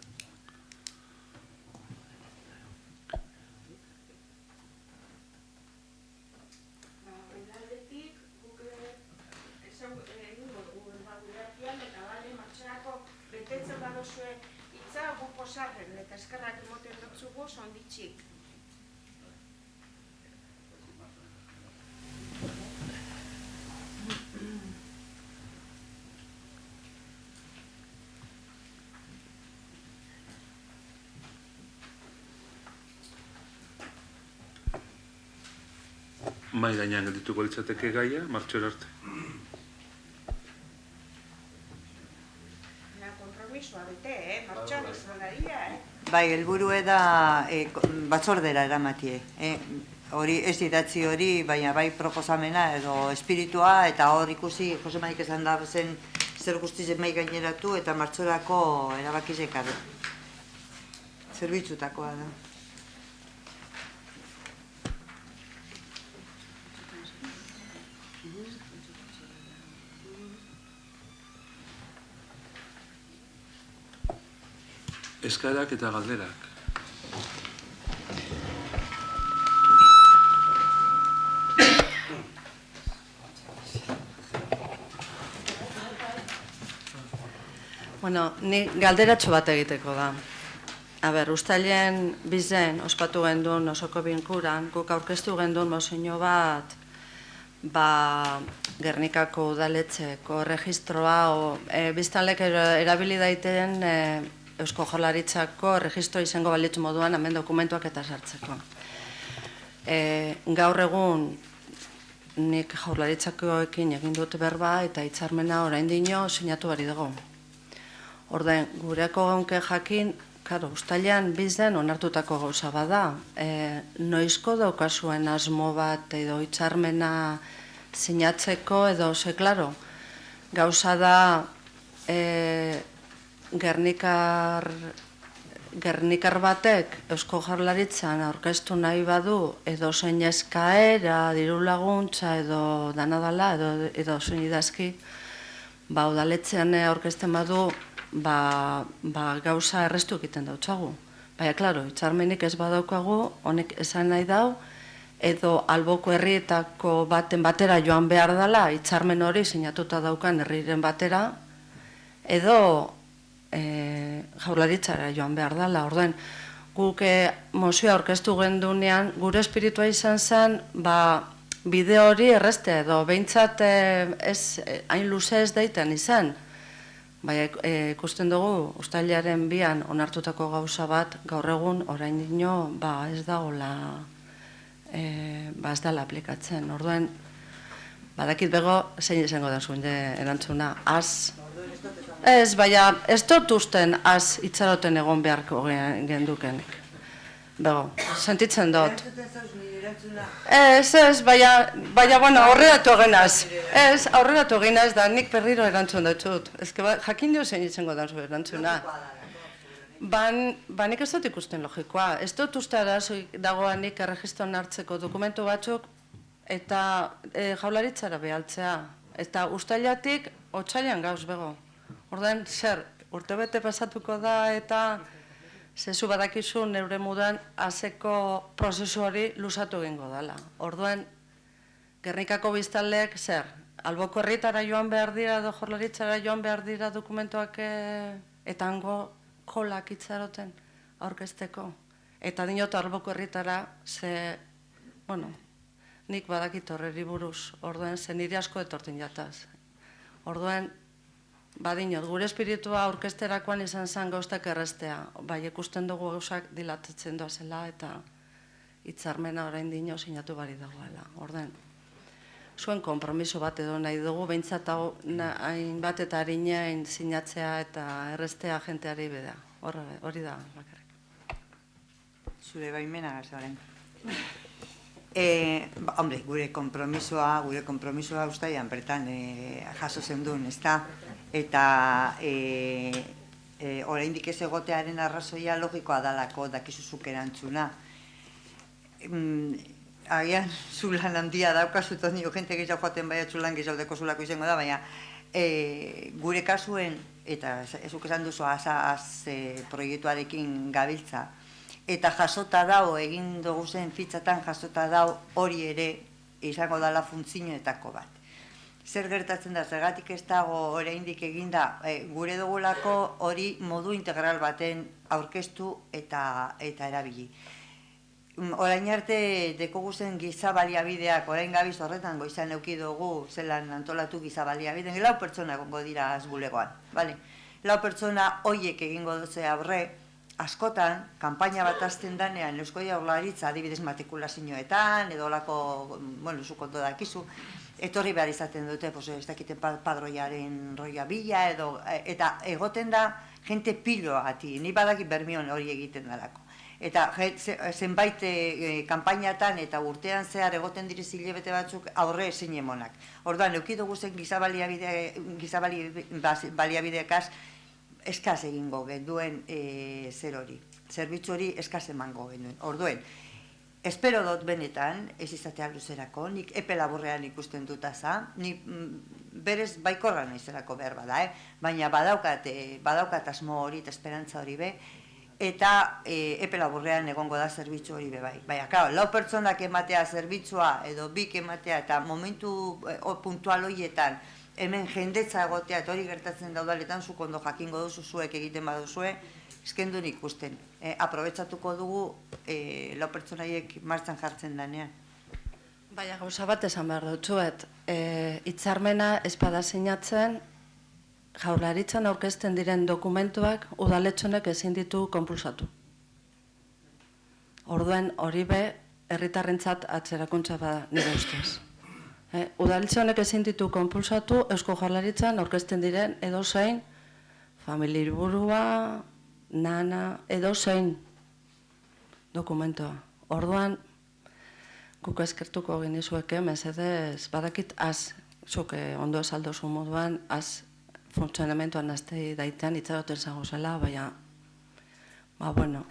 pozarren eta eskerrak emoten dutzugu sonditxik. Mai gainean geldituko litzateke gaia, martxora arte. Kompromisoa bete, martxoan izan daria, Bai, helburue da batzordera eramatie. Hori ez idatzi hori, baina bai proposamena edo espiritua, eta hor ikusi, Jose Maik esan da zen zer guztiz mai gaineratu eta martxorako erabakizek arre. Zerbitzutakoa da. Eskaerak eta galderak. Bueno, ni galderatxo bat egiteko da. Uztailen bizen ospatu gendun osoko binkuran, guk aurkeztu gendun mozio bat, Gernikako udaletxeko registroa, biztanlek erabili daiten Eusko Jaurlaritzako registro izango balitzu moduan hemen dokumentuak eta sartzeko. Gaur egun nik Jaurlaritzakoekin egin dut berba eta hitzarmena oraindino sinatu bari dugu. Orden, gureko gaunke jakin, Uztailean bizden onartutako gauza bada, noizko daukazuen asmo bat edo hitzarmena sinatzeko edo, klaro, gauza da Gernikar batek Eusko Jaurlaritzan aurkeztu nahi badu edo zein eskaera, diru laguntza edo danadala edo zein idazki, udaletzean aurkezten badu gauza errestu egiten dautzagu. Baina, klaro, hitzarmenik ez badaukagu, honek esan nahi dau, edo alboko herrietako baten batera joan behar dela, hitzarmen hori sinatuta daukan herriren batera, edo Jaurlaritzara joan behar dela. Orden, guk mozioa aurkeztu gendunean, gure espiritua izan zen, bide hori errestea edo behintzat hain luze ez daiten izan. Baina ikusten dugu, uztailaren 2an onartutako gauza bat, gaur egun oraindino ez dagoela, ez dela aplikatzen. Orduen, badakit bego, zein izango da zuen erantzuna, ez, baina ez dut usten itxaroten egon beharko gendukenik. Bego, sentitzen dut. Ez, baina, bueno, aurreratu eginaz. Ez, aurreratu eginaz da, nik berriro erantzun dut. Ez que, jakin dio zein izango da zuen erantzuna. Nik ez dut ikusten logikoa. Ez dut uste arazoik dagoanik erregistron hartzeko dokumentu batzuk eta Jaurlaritzara behaltzea. Eta ustailatik otsailean gauz bego. Orduan, zer, urtebete pasatuko da eta zezu badakizu neure mudan azeko prozesu hori luzatu egingo dela. Orduan, Gernikako biztanleek zer, alboko herritara joan behar dira edo Jaurlaritzara joan behar dira dokumentuak eta hango kolak itxaroten aurkezteko. Eta dinot alboko herritara nik badakit horreri buruz, orduan zen nire asko etortin jataz. Orduan, badinot, gure espiritua aurkezterakoan izan zen gauztak errestea. Bai, ikusten dugu gauzak dilatatzen doazela eta hitzarmena oraindino sinatu bari dagoela. Orduan, zuen konpromiso bat edo nahi dugu, behintzat hainbat eta harinain sinatzea eta errestea jenteari beda. Hori da, bakarrik. Zure baimena gazaren. Hombre, gure kompromisoa ustaian bertan jaso zendun, ez da? Eta oraindik ez egotearen arrazoia logikoa dalako dakizuzuk erantzuna. Agian zulan handia daukazutan nio jente gehiago joaten baina zulan gehiago deko zulako izango da, baina gure kasuen, eta ezuk esan duzu az proiektuarekin gabiltza, eta jasota dau, egin dugu zen fitzatan jasota dau hori ere izango dala funtzioetako bat. zer gertatzen da, zergatik ez dago oraindik eginda, gure dugulako hori modu integral baten aurkeztu eta erabili. Orain arte dekoguzen giza baliabideak, orain gabiz horretan goizan euki dugu zelan antolatu giza baliabideen, 4 pertsona egongo dira azbulegoan, bale? 4 pertsona hoiek egingo dute aurre, askotan, kanpaina bat hasten danean Eusko Jaurlaritza adibidez matrikulazioetan, edo olako, bueno, zuk ondo dakizu, etorri behar izaten dute, ez dakiten padroiaren roia bila, eta egoten da jente piloa ati, ni badaki bermion hori egiten dalako. Eta zenbait kanpainatan eta urtean zehar egoten direz hilabete batzuk aurre ezin emonak. Orduan, euki dugu zen giza baliabideakaz eskaz egingo genduen zer hori. Zerbitzu hori eskaz emango genduen. Orduen, espero dut benetan, ez izatea luzerako, nik epe laburrean ikusten dut aza, nik berez baikorra naizerako behar bada, baina badaukat asmo hori eta esperantza hori be, eta epe laburrean egongo da zerbitzu hori be bai. Baina, claro, 4 pertsonak ematea zerbitzua edo 2 ematea eta momentu puntual horietan hemen jendetza egotea eta hori gertatzen daudaletan zuk ondo jakingo duzu zuek egiten baduzue, eskendu ikusten. Aprobetsatuko dugu 4 pertsonaiek martxan jartzen danean. Baina gauza bat esan behar dutzuet, hitzarmena ez bada sinatzen, Jaurlaritzan aurkezten diren dokumentuak udaletxonek ezin ditu konpulsatu. Orduen hori be, herritarrentzat atzerakuntza bada nire ustez. Udaletxonek ezin ditu konpulsatu, Eusko Jaurlaritzan aurkezten diren edozein, familiarburua, nana, edozein dokumentoa. Orduan, guk eskertuko genizueke, mesedez, badakit az, zuke ondo esaldozu moduan, az funtzionamentuan azte daitean itzaroten zago zela, baina, bueno,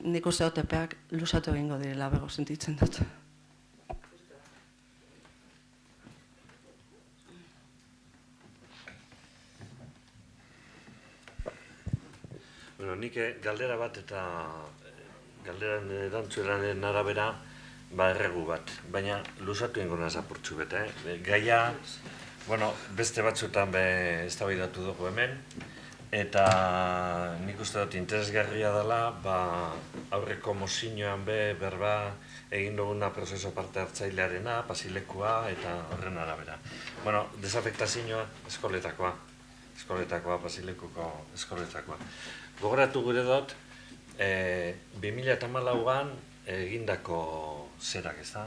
nik uste otepeak luzatu egingo direla bego sentitzen dut. Bueno, nik galdera bat eta galderan erantzuelaren arabera erregu bat, baina luzatu egingo naz apurtxu bete. Gaia, bueno, beste batzutan eztabaidatu dugu hemen, eta nik uste dut interesgarria dela, aurreko mozioan berba egin duguna prozeso parte hartzailearena, pasilekua eta horren arabera. Bueno, desafektazioa eskoletakoa, pasilekuko eskoletakoa. Gogoratu gure dut, 2014an egindako zerak, ez da?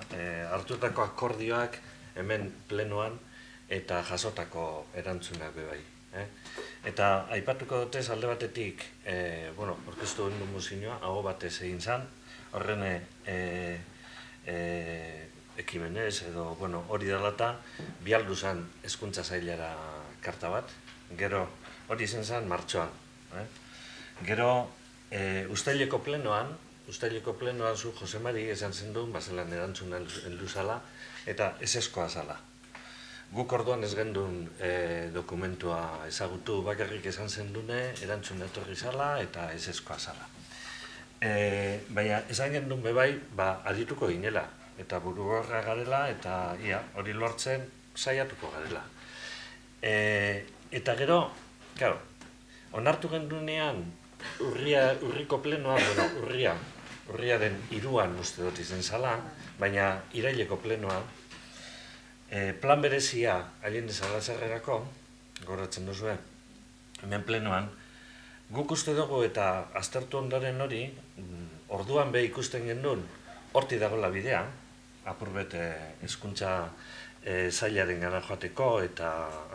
Hartutako akordioak hemen plenoan eta jasotako erantzunak bebai. Eta aipatuko dutez alde batetik, orkestu egin du mozioa, aho batez egin zan, horren ekimenez edo hori dalata, bialdu zan hezkuntza sailara karta bat, gero hori izan zan martxoan. Gero uztaileko plenoan zu Jose Mari esan zendun, bazelan erantzuna heldu zala, eta ezeskoa zala. Guk orduan ez gendun dokumentua ezagutu bakarrik esan zendune, erantzun etorri zala eta ezeskoa zala. Baina esan gendun bebai, adituko ginela, eta burugorra garela, eta hori lortzen saiatuko garela. Eta gero, onartu gendunean urriko plenoan, urriaren 3an uste dut izen zala, baina iraileko plenoan, plan berezia Allende Salazarrerako, goratzen duzue, hemen plenoan, guk uste dugu eta aztertu ondoren hori, orduan ikusten gendun, horti dagoela bidea, apurbet hezkuntza sailaren gana joateko eta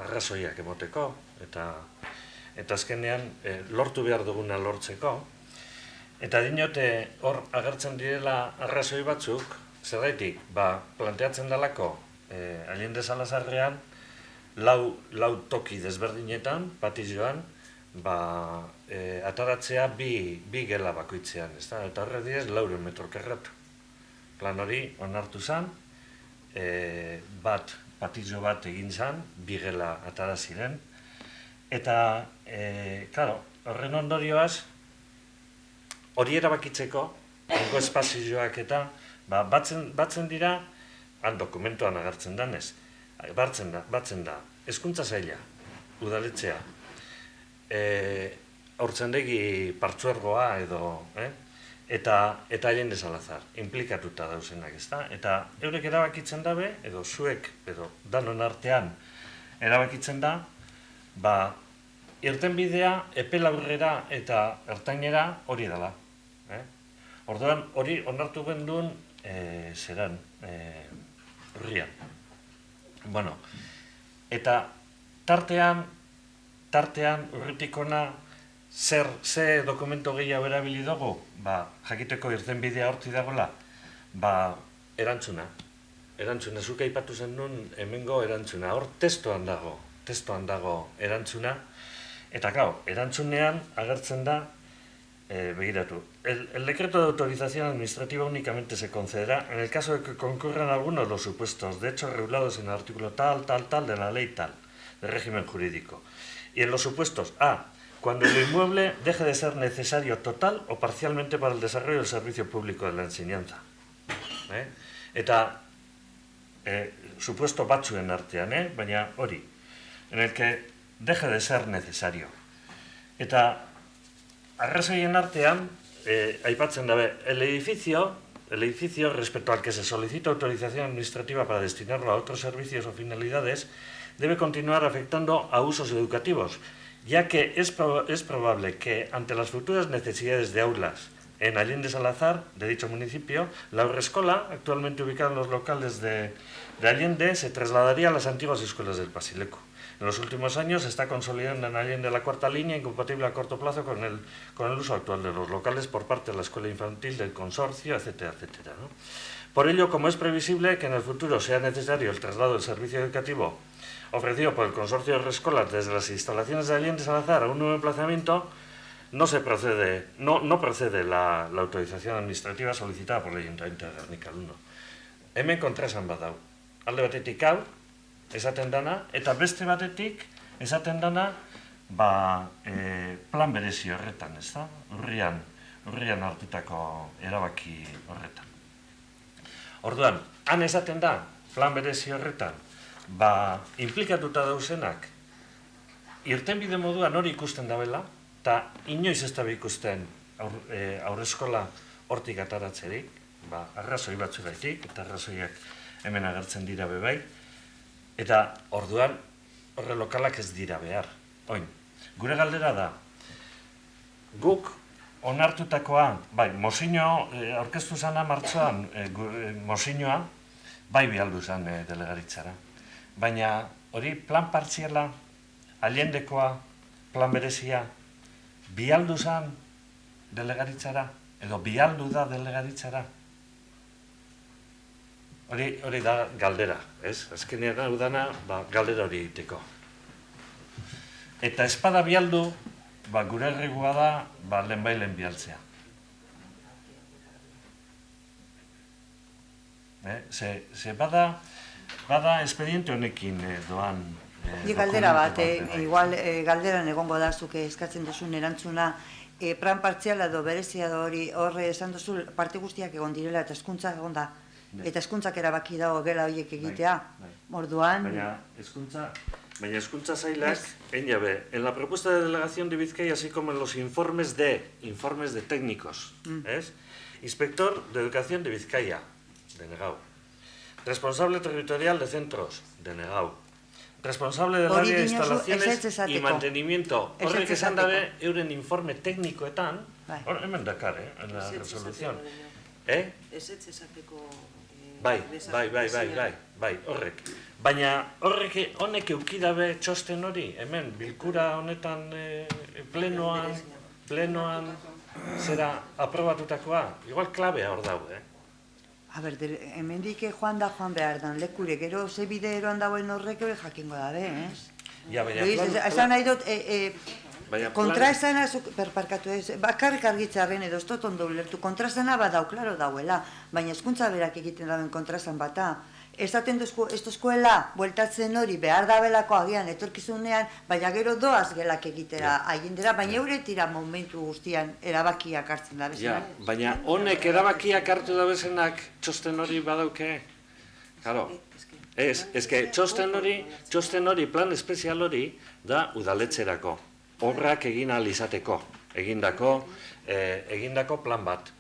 arrazoiak emoteko, eta azkenean lortu behar duguna lortzeko. Eta dinote hor agertzen direla arrazoi batzuk, zerraitik, planteatzen dalako Allende Salazarrean, lau toki desberdinetan, patizioan, ataratzea bi gela bakoitzean, eta horre direz 400 metro karratu. Plan hori onartu zan, patizio bat egin zan, 2 gela ataraziren, eta, horren ondorioaz, hori erabakitzeko, ongo espazioak eta, batzen dira, han dokumentuan agertzen danez, batzen da, hezkuntza saila, udaletxea, haurtzaindegi partzuergoa edo, eta Allende Salazar, implikatuta dauzenak, ezta? Eta eurek erabakitzen dabe, edo zuek, edo danon artean erabakitzen da, irtenbidea epe laburrera eta ertainera hori dela. Orduan, hori onartu genduen zeran, urrian. Bueno, eta tartean urritik ona ze dokumento gehiago erabili dugu, jakiteko irtenbidea horti dagoela, erantzuna. Erantzuna, zuk aipatu zen nun hemengo erantzuna. Hor testoan dago erantzuna. Eta gau, erantzunean agertzen da, begiratu, el decreto de autorización administrativa únicamente se concederá en el caso de que concurran algunos de los supuestos de hechos regulados en el artículo tal de la ley tal, de régimen jurídico. Y en los supuestos A, cuando el inmueble deje de ser necesario total o parcialmente para el desarrollo del servicio público de la enseñanza. Eta supuesto batzuen artean, baina hori, en el que deje de ser necesario. Eta arrazoien artean, aipatzen dabe, el edificio respecto al que se solicita autorización administrativa para destinarlo a otros servicios o finalidades, debe continuar afectando a usos educativos, ya que es probable que, ante las futuras necesidades de aulas en Allende Salazar, de dicho municipio, la Haurreskola, actualmente ubicada en los locales de Allende, se trasladaría a las antiguas escuelas del Pasileco. En los últimos años se está consolidando en Allende la cuarta línea, incompatible a corto plazo con el uso actual de los locales por parte de la escuela infantil, del consorcio, etcétera, etcétera, ¿no? Por ello, como es previsible que en el futuro sea necesario el traslado del servicio educativo ofrecido por el consorcio de Haurreskolak desde las instalaciones de Allende Salazar a un nuevo emplazamiento, no procede la autorización administrativa solicitada por el Ayuntamiento de Gernika 1. Hemen kontraesan bat dau. Alde batetik hau, esaten dana, eta beste batetik esaten dana, plan berezi horretan, ez da? Urrian hartutako erabaki horretan. Orduan, han esaten da, plan berezi horretan, implikatuta dauzenak, irtenbide moduan hori ikusten dabela, eta inoiz ez dabe ikusten haurreskola hortik ataratzerik, arrazoi batzugaitik, eta arrazoiak hemen agertzen dira bebai, eta orduan horre lokalak ez dira behar. Oin, gure galdera da, guk onartutakoa, mozino, aurkeztu zana martzoan, mozinoa, bialdu zen delegaritzara. Baina hori plan partziala, Allendekoa, plan berezia, bialdu zen delegaritzara, edo bialdu da delegaritzara. Hori da galdera, ez? Azkenean hau dana, galdera hori egiteko. Eta espada bialdu, gure erregua da, lehenbailen bialtzea. Ze bada espediente honekin doan Galdera bat, igual galderan egongo da zuke eskatzen duzun erantzuna, plan partziala edo berezia da hori horre esan duzu parte guztiak egon direla eta hezkuntza egon da. Eta hezkuntzak erabaki dago gela horiek egitea. Orduan... Baina hezkuntza zailak, en la propuesta de delegación de Bizkaia, así como en los informes de técnicos, inspector de educación de Bizkaia, denegado. Responsable territorial de centros, denegado. Responsable del área de instalaciones y mantenimiento. Horrek esan dabe, euren informe teknikoetan, hemen dakar, en la resolución. Ezetz esateko... Bai, horrek. Baina honek eukidabe txosten hori, hemen, bilkura honetan plenoan zera aprobatutakoa, igual klabea hor dago, A ber, hemendik joan behar dan lekure, gero ze bide eroan dagoen horrek hori jakingo dabe, ez? Esan nahi dut, kontraesana, perparkatu ez, bakarrik argitzaren edo ez dut ondo ulertu, kontraesana badau, klaro dauela, baina hezkuntza berak egiten dauen kontraesan bata. Esaten duzko, ez duzkoela, bueltatzen hori behar dabelako agian etorkizunean, baina gero doaz gelak egitera aiendera, baina euretira momentu guztian erabakiak hartzen da bezenak. Baina honek erabakiak hartu da bezenak txosten hori badauke? Claro, eske txosten hori, plan espezial hori, da udaletxerako. Obrak egin ahal izateko, egindako plan bat.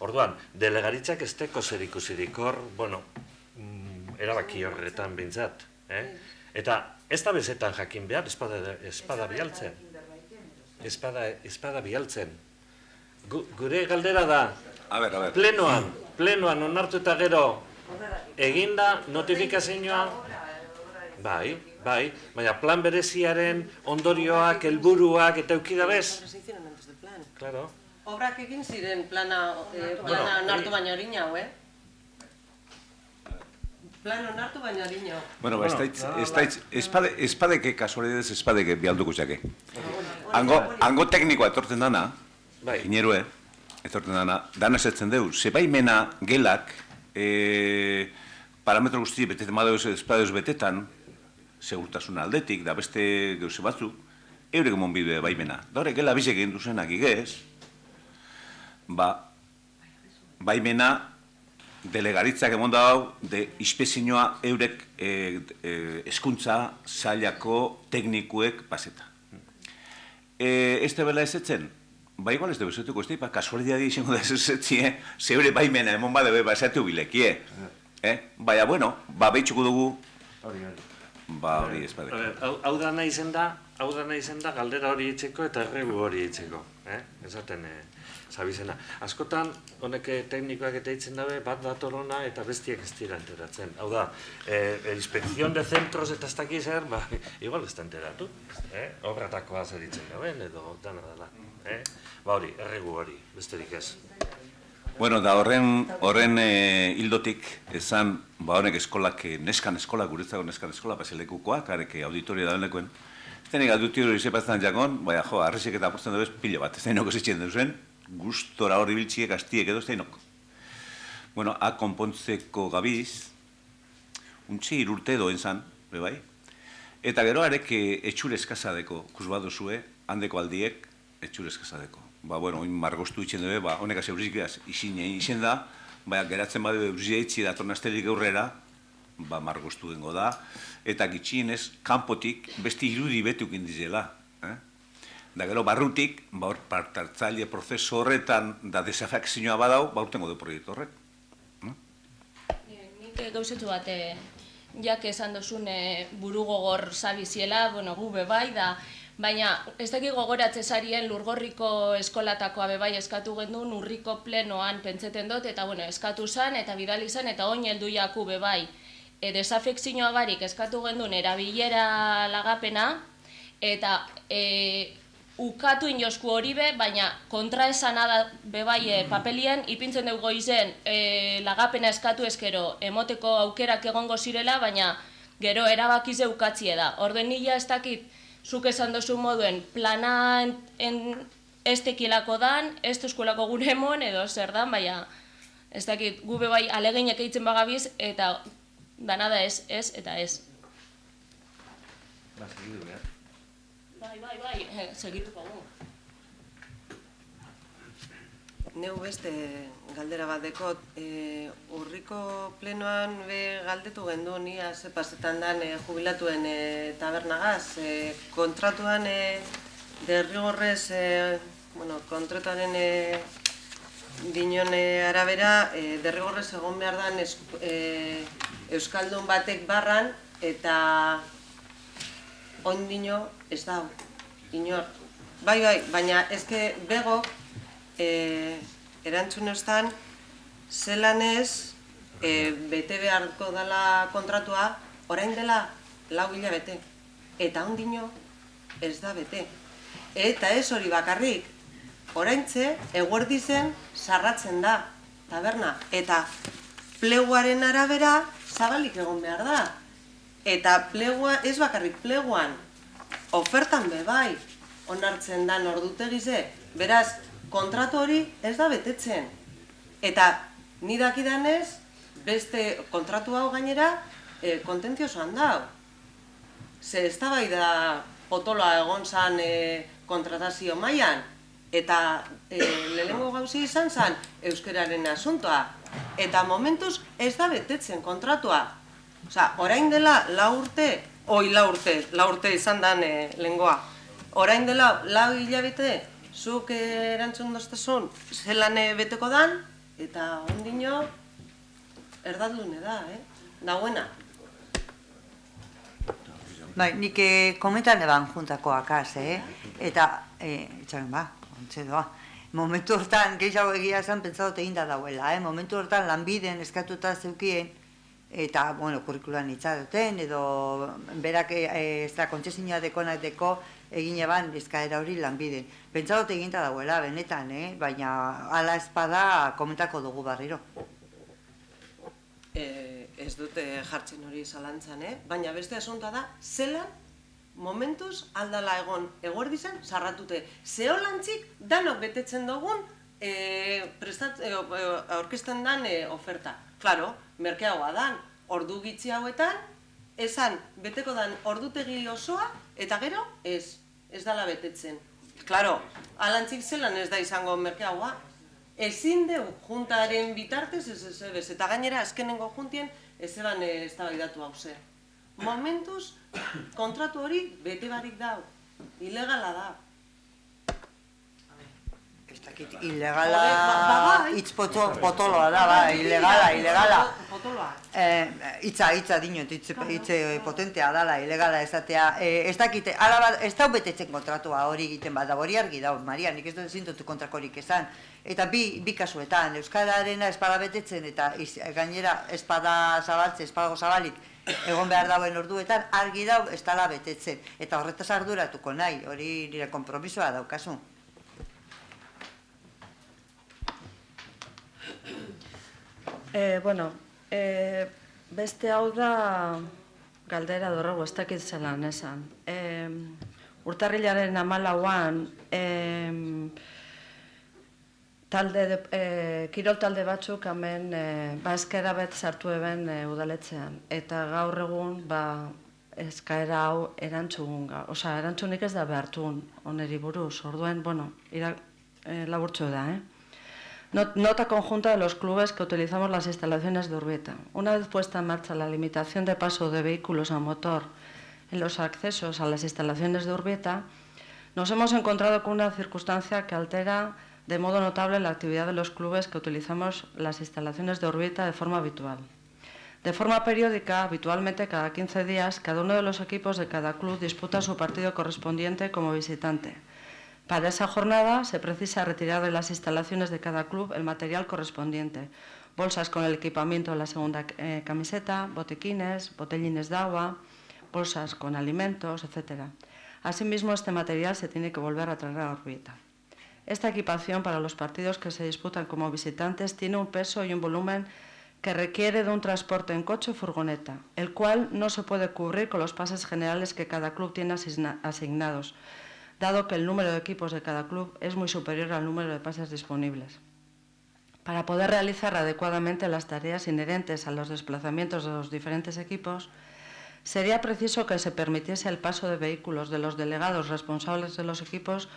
Orduan, delegaritzak ez teko zer ikusirik hor, bueno, erabaki horretan bintzat. Eta ez da bezetan jakin behar, espada bialtzen. Espada bialtzen. Gure galdera da, plenoan onartu eta gero eginda notifikazioa, bai, baina plan bereziaren ondorioak, helburuak eta eukida bez? Claro. Obrak egin ziren plana onartu baina hori hau, Plan onartu baina hori hau. Bueno, espadeke kasualidez espadeke bialduko zake. Hango teknikoa etortzen dana, inerue, etortzen dana, dana esetzen deu, zebaimena gelak, parametro guzti betetan badauz espadeuz betetan, segurtasun aldetik, da beste gauze batzuk, eurek emon bide baimena. Da hori, gela bizek egin duzenak igez, baimena delegaritzak emon da hau, de inspezioa eurek hezkuntza sailako teknikuek paseta. Ez debela ezetzen? Ba, igual ez debezetuko, ez da, kasualidadi izango da ezetzie, zeure baimena emon badebe basatu bilekie. Baina, bueno, behitxuko dugu, hori ez badek. Hau da nahi zen da galdera hori itxeko eta erregu hori itxeko. Esaten, zabizena. Askotan, honek teknikoak eta itzen dabe, bat datorona eta bestiek ez dira enteratzen. Hau da, inspección de centros eta ez dakiz zer, igual ez da enteratu. Obratakoa zer itzen daben edo dana dela. Hori, erregu hori, besterik ez. Bueno, da horren hildotik esan, honek eskolak, neskan eskola, guretzako neskan eskola, paselekukoak, harek auditoria da lekoen. Ez denik auditorio izepaztan jakon, arrezek eta aposten dubez pila bat, ez denok esitzen duzen, gustora hori biltxiek, astiek edo ez denok. Bueno, konpontzeko gabiz, untxe irurte doen zan, bai? Eta gero harek etxure eskazadeko, kusbadozue, handeko aldiek, etxure eskazadeko. Bueno, oin margostu itxen dube, honek azeurrizikaz izen da, geratzen badu eurizia itxi datorn asterik aurrera, margostu dengo da, eta gitxienez, kanpotik besti irudi betuk indizela. Da gero, barrutik, hor partartzaile prozesu horretan, da desafekzioa badau, urtengo du proiektu horrek. Nik gauzetu bat, jak esan dozun buru gogor zabiziela, gu bebai da, baina ez dakik gogoratze zarien Lurgorriko eskolatakoa bebai eskatu gendun urriko plenoan pentseten dut, eta eskatu zan, eta bidali zan, eta oin heldu jaku bebai. Desafekzioa barik eskatu gendun erabilera lagapena, eta ukatu inozku hori be, baina kontraesana da bebai papelien, ipintzen dugu izen lagapena eskatu ezkero emoteko aukerak egongo zirela, baina gero erabakize ukatzie da. Orden nila ez dakit, zuk esan dozu moduen plana ez tekilako dan, ez tozkulako gure emon, edo zer dan, baina ez dakit, gu bebai aleginek eitzen bagabiz, eta dana da ez, eta ez. Segidu, Bai, segituko gu. Neu beste galdera bat dekot, urriko plenoan galdetu gendu nia zepazetan dan jubilatuen tabernagaz. Kontratuan derrigorrez, kontratuaren dinon arabera, derrigorrez egon behar dan euskaldun batek barran, eta ondino ez da, inor. Bai, baina ezke begok erantzun estan zelan ez bete beharko dela kontratua orain dela 4 hilabete. Eta ondino ez da bete. Eta ez hori bakarrik, oraintze eguerdizen sarratzen da taberna. Eta pleguaren arabera zabalik egon behar da. Eta plegua, ez bakarrik pleguan, ofertan bebai onartzen dan ordutegize. Beraz, kontratu hori ez da betetzen. Eta ni dakidanez, beste kontratu hau gainera kontentiosoan dau. Ze ez da bai da potoloa egon zan kontratazio mailan, eta lehenengo gauzi izan zan euskararen asuntoa. Eta momentuz ez da betetzen kontratua. Osea, orain dela 4 urte, lau urte izan dan lehengoa. Orain dela 4 hilabete, zuk erantzun doztasun, zelan beteko dan, eta ondino, erdaldune da, dagoena. Bai, nik komentan eban juntako akaz, eta, itxaren ontxe doa. Momentu hortan, gehiago egia esan, pentsatot egin da dauela, momentu hortan lanbiden eskatuta zeukien, eta, bueno, kurrikulan itxaroten, edo berak ez da kontxesinua dekonateko egin eban eskaera hori lanbiden. Pentsatot egin da dauela, benetan, baina ala espada komentako dugu barriro. Ez dute jartzen hori zalantzan, baina beste asunta da, zelan momentuz aldala egon eguerdizan sarratute. Zeholantzik danok betetzen dugun aurkezten dan oferta. Klaro, merkeagoa dan, ordu gitzi hauetan, esan beteko dan ordutegi osoa, eta gero ez dala betetzen. Klaro, alantzik zelan ez da izango merkeagoa. Ezin deu juntaren bitartez ez, eta gainera azkenengo juntien ez eban eztabaidatu hauze. Momentuz, kontratu hori bete barik dau, ilegala da. Ez dakit, ilegala, hitz potoloa da, ilegala. Potoloa. Itza dinot, hitz potentea dala, ilegala esatea. Ez dakit, ez da betetzen kontratua hori egiten bada, hori argi da, Maria, nik ez dut zintotu kontrakorik esan. Eta bi kasuetan, Euskararena espada betetzen eta gainera espada zabalik egon behar dauen orduetan, argi dau ez dala betetzen. Eta horretaz arduratuko nahi, hori nire konpromisoa daukazu. Beste hau da galdera dorrago, ez dakit zelan esan. Urtarrilaren 14an, kirol talde batzuk hemen eskaera bet sartu eben udaletzean. Eta gaur egun eskaera hau erantzunik ez da behartun oneri buruz. Orduen, laburtxo da, Nota conjunta de los clubes que utilizamos las instalaciones de Urbieta. Una vez puesta en marcha la limitación de paso de vehículos a motor en los accesos a las instalaciones de Urbieta, nos hemos encontrado con una circunstancia que altera de modo notable la actividad de los clubes que utilizamos las instalaciones de Urbieta de forma habitual. De forma periódica, habitualmente cada 15 días, cada uno de los equipos de cada club disputa su partido correspondiente como visitante. Para esa jornada se precisa retirar de las instalaciones de cada club el material correspondiente, bolsas con el equipamiento de la segunda camiseta, botiquines, botellines de agua, bolsas con alimentos, etc. Asimismo, este material se tiene que volver a traer a Urbieta. Esta equipación para los partidos que se disputan como visitantes tiene un peso y un volumen que requiere de un transporte en coche o furgoneta, el cual no se puede cubrir con los pases generales que cada club tiene asignados, dado que el número de equipos de cada club es muy superior al número de pases disponibles. Para poder realizar adecuadamente las tareas inherentes a los desplazamientos de los diferentes equipos, sería preciso que se permitiese el paso de vehículos de los delegados responsables de los equipos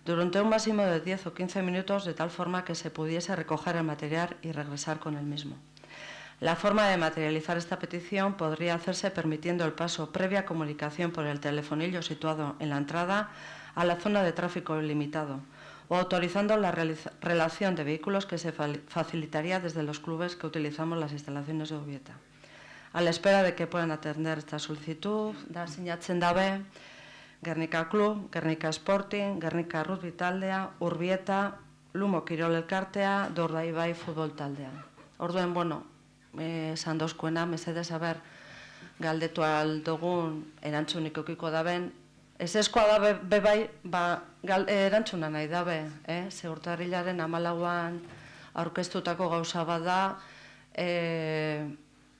durante un máximo de 10 o 15 minutos, de tal forma que se pudiese recoger el material y regresar con el mismo. La forma de materializar esta petición podría hacerse permitiendo el paso previa comunicación por el telefonillo situado en la entrada a la zona de tráfico limitado, o autorizando la relación de vehículos que se facilitaría desde los clubes que utilizamos las instalaciones de Urbieta. A la espera de que puedan atender esta solicitud, sinatzen dabe Gernika Club, Gernika Sporting, Gernika Rugby taldea, Urbieta, Lumo Kirol elkartea, Urdaibai futbol taldea. Orduen, esan dozkuena, mesedez haber galdetu aldugun erantzunik okiko daben, eskoa da bebai erantzuna nahi dabe, ze urtarrilaren 14an aurkeztutako gauza bada,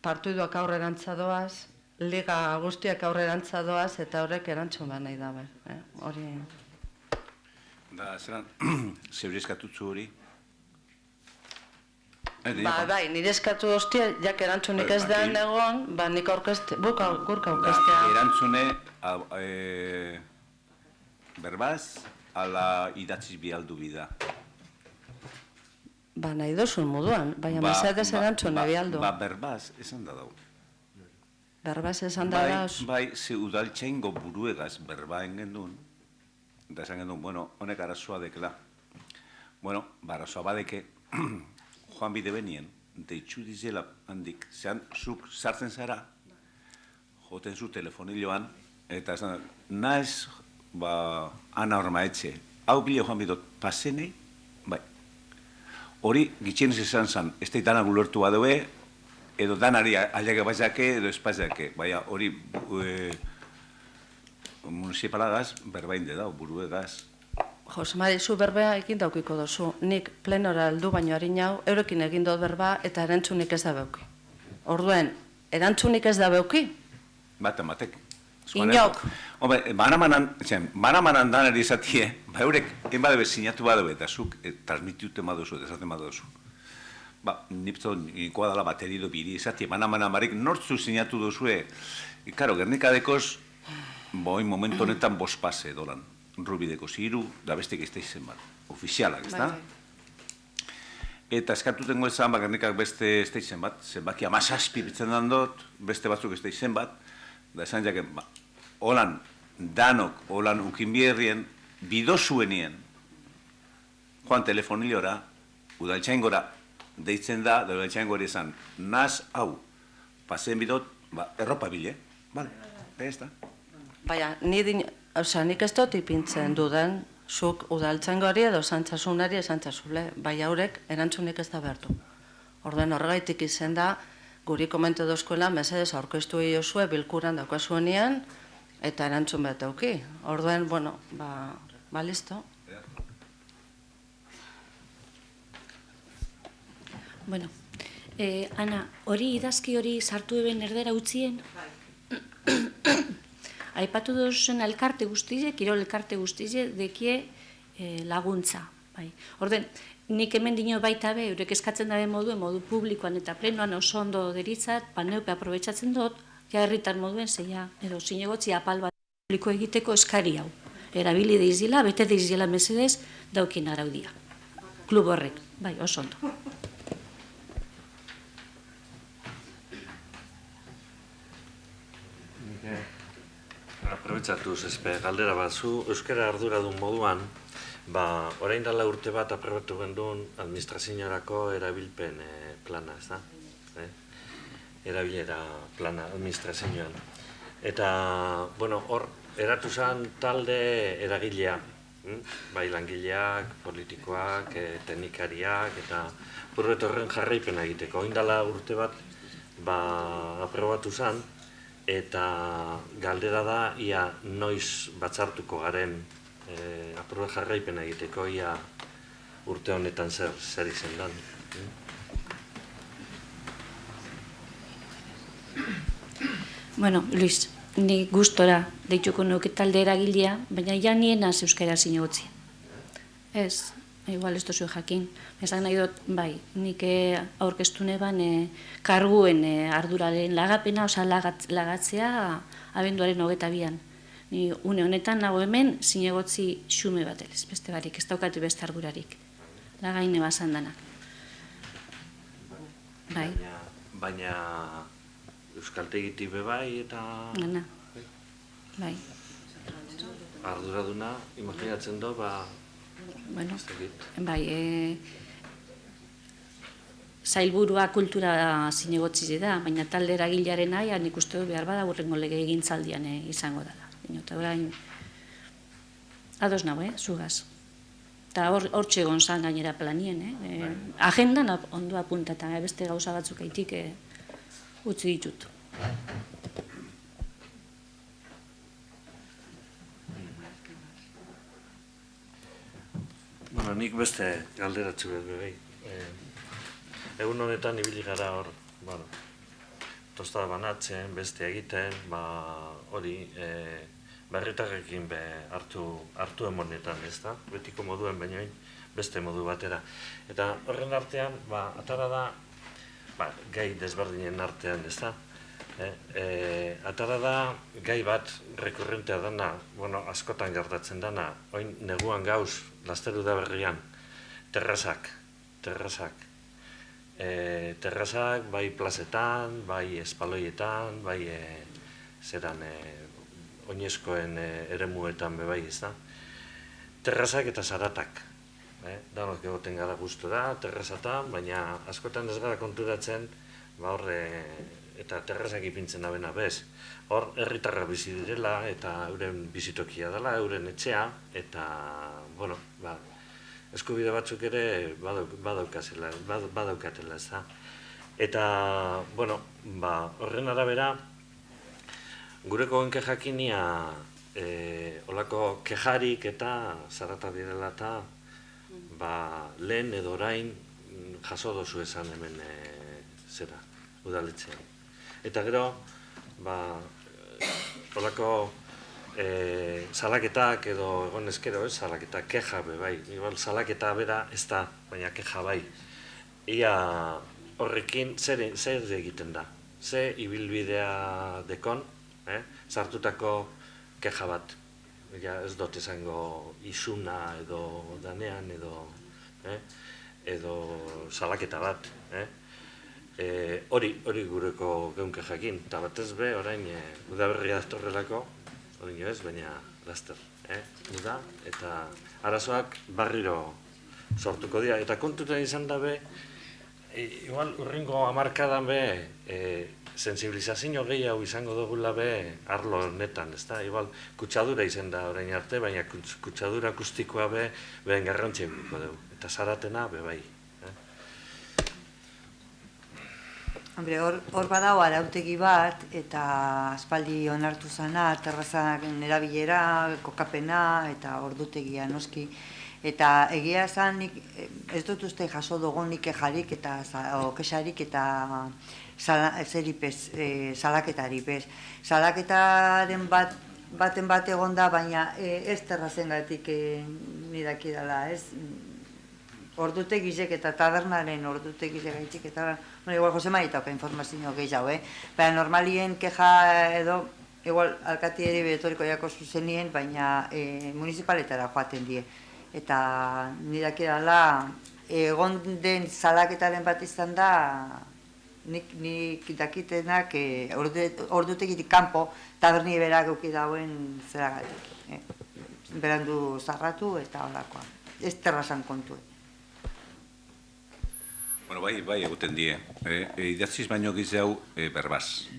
partiduak aurrerantza doaz, liga guztiak aurrerantza doaz, eta horrek erantzun bat nahi dabe. Hori... Da, zeran, zeure eskatutzu hori? Bai, nire eskatu doztia, jak erantzunik ez da egon, nik gurka aurkeztea. Erantzune, berbaz, ala idatziz bialdu bida. Nahi dozun moduan, baina mesedez erantzune bialdu. Berbaz, esan da dago. Berbaz esan da gauz. Bai, ze udaltzaingo buruegaz berba engendun, eta esan gendun, bueno, honek arazoa dekela. Bueno, arazoa badeke, joan bide benien, deitxu dizela handik, zean, zuk sartzen zara, joten zu telefoniloan, eta esan, naiz, ana horma etxe, hau bile joan bidot, pasenei, bai. Hori, gitxienez esan zan, ez daitana gulertu badoe, edo danari aliake baizake, edo espaizake, baina hori municipalagaz berbainde dau, buruegaz. Jose Mari, zu berbea ekin daukiko dozu. Nik plenora heldu baino harin hau, eurekin egin dut berba eta erantzunik ez da beuki. Orduen, erantzunik ez da beuki? Batek. Inok. Hombre, banamanan danari izatie, eurek, enbadebe sinatu badebe, eta zuk transmituten baduzu, eta esaten baduzu. Nipto nikoa dala baterido biri izatie, banamanan barik nortzu sinatu duzue. Karo, Gernikadekos, boi momentu honetan bospase dolan. Rubideko ziru, da bestek ez da izen bat. Ofizialak, ez da? Eta eskatuten goezan, Gernikak beste ez da izen bat, zenbaki amazazpi bitzen dan dut, beste batzuk ez da izen bat, da esan jaken, holan danok, holan ukinbierrien, bidozuenien, joan telefoniliora, udaltxaingora, deitzen da, da udaltxaingora esan, naz hau, pasen bidot, erropa bile, bale, ez da? Baina, nik ez dut ipintzen duden, zuk udaltzaingori edo zantzasunari esantzazule, bai haurek erantzunik ez da behartu. Orduen horregaitik izen da, guri komentu dozkoela, mesedez aurkeztu egiozue, bilkuran daukazuenean, eta erantzun behar dauki. Orduen, bueno, listo. Bueno, Ana, hori idazki hori sartu eben erdera utzien? Aipatu dozen elkarte guztize, kirol elkarte guztize, dekie laguntza. Orden, nik hemen dino baita be, eurek eskatzen dabe modu publikoan eta plenoan oso ondo deritzat, neupe aprobetsatzen dut, ja herritar moduen zeia, edo zinegotzi apal bat publiko egiteko eskari hau. Erabili deizila, bete deizila mesedez, daukin araudia. Klub horrek, bai, oso ondo. Aprobetsatuz, galdera bat, zu euskara arduradun moduan, orain dela urte bat aprobatu gendun administrazioarako erabilpen plana, ez da? Erabilera plana administrazioan. Eta, bueno, hor, eratu zen talde eragilea, bai langileak, politikoak, teknikariak, eta purret horren jarraipena egiteko. Orain dela urte bat, aprobatu zen, eta galdera da, ia noiz batzartuko garen aprobe jarraipena egiteko, ia urte honetan zer izen dan. Bueno, Luis, ni gustora deituko nuke talde eragilea, baina ja nienaz euskara zinegotzi. Ez, igual ez dozu jakin. Esan nahi dut, bai, nik aurkeztu neban karguen arduraren lagapena, oza lagatzea abenduaren 22an. Ni une honetan nago hemen zinegotzi xume bat elez, beste barik, ez daukatu beste ardurarik. Lagaine bazan danak. Bai. Baina euskaltegiti bebai eta... Gana. Bai. Arduraduna, imaginatzen do, bueno, bai, zailburua kultura zinegotzi da, baina talde eragilearen aia nik uste du behar bada hurrengo lege egintzaldian izango dela. Eta orain, ados nago, zugaz. Eta hor txegon zan gainera planien, agendan ondo apunta eta beste gauza batzuk aitik utzi ditut. Bueno, nik beste galderatzu behar bebai. Egun honetan ibili gara hor, tostada banatzen, beste egiten, hori, berritarrekin hartu emonetan, ez da? Betiko moduen, baina beste modu batera. Eta horren artean, atara da, gai desberdinen artean, ez da? Atara da, gai bat rekurrentea dana, askotan gertatzen dana, oin neguan gauz, lasteru da berrian, terrazak. terrazak, bai plazetan, bai espaloietan, bai zeran oinezkoen eremuetan bebai, ez da. Terrazak eta zaratak. Danok egoten gara gustura, terrazatan, baina askotan ez gara konturatzen, eta terrazak ipintzen abena bez. Hor, herritarra bizi direla, eta euren bizitokia dela, euren etxea, eta, bueno, eskubide batzuk ere badaukatela, ez da. Eta, bueno, horren arabera, gureko genke jakinia olako kejarik eta zarata direla eta lehen edo orain jaso dozu esan hemen zera, udaletxean. Eta gero, olako salaketak edo egon ezkero, salaketak, keja be bai, igual salaketa bera ez da, baina keja bai. Ia horrekin zer egiten da, ze ibilbidea dekon, sartutako keja bat, ez dut esango isuna edo danean edo salaketa bat. Hori gureko geunke jakin, eta batez be, orain udaberria aztorrelako, hori ez, baina laster, uda, eta arazoak barriro sortuko dira, eta kontutan izan dabe, igual urringo hamarkadan be, sensibilizazio gehiago izango dugula be arlo honetan, ez da? Igual, kutsadura izan da orain arte, baina kutsadura akustikoa be behen garrantzia edukiko dugu. Eta zaratena be bai. Hombre, hor badago arautegi bat, eta aspaldi onartu zana, terrazak erabilera, kokapena, eta ordutegia noski. Eta egia esan, ez dut uste jaso dugunik kejarik eta kexarik eta salaketari bez. Salaketaren baten bat egon da, baina ez terrazengatik nidaki dela, ez? Ordutegizek eta tabernaren ordutegizek gaitik eta... Igual, Jose Maritauka informazio gehiago, baina normalien keja edo, igual, alkatieri betoriko jako zuzenien, baina municipaletara joaten die. Eta nidaki dela, egon den salaketaren bat izan da, nik dakitenak ordutegitik kanpo taberni berak euki dauen zeragatik. Berandu zarratu eta holakoa. Ez terrazan kontuen. Bueno, bai, eguten die. Idatziz baino gizau berbaz.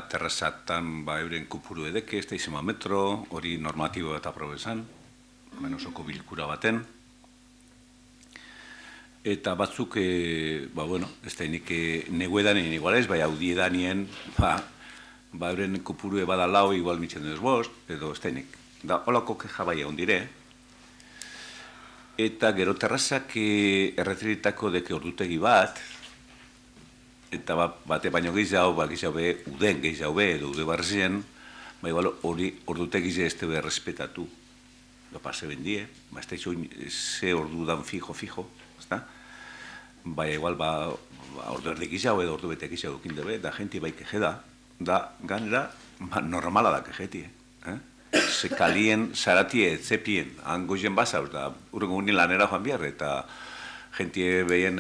Terrazatan euren kupuru edeke, ez da izema metro, hori normatibo eta probesan, osoko bilkura baten. Eta batzuk, ez da nik neguedanien igualez, bai audiedanien, euren kupuru bada lau, igual mitzen duz bost, edo ez da nik. Da, holako keja bai egon dire. Eta gero terrazak erretiritako deke ordutegi bat, eta bate baino gehiago, gehiago be, uden gehiago be, edo ude barzien, hori ordutegi ez tebe respetatu. Pase bendie, ez da ze ordu dan fijo, ez da? Baina igual, ordu erde gehiago edo ordu bete gehiago kinde be, da jenti bai keje da ganera normala da kejeti, ze kalien zaratie etzepien, han goien bazauz, da urrengo gunin lanera joan behar, eta jentie behien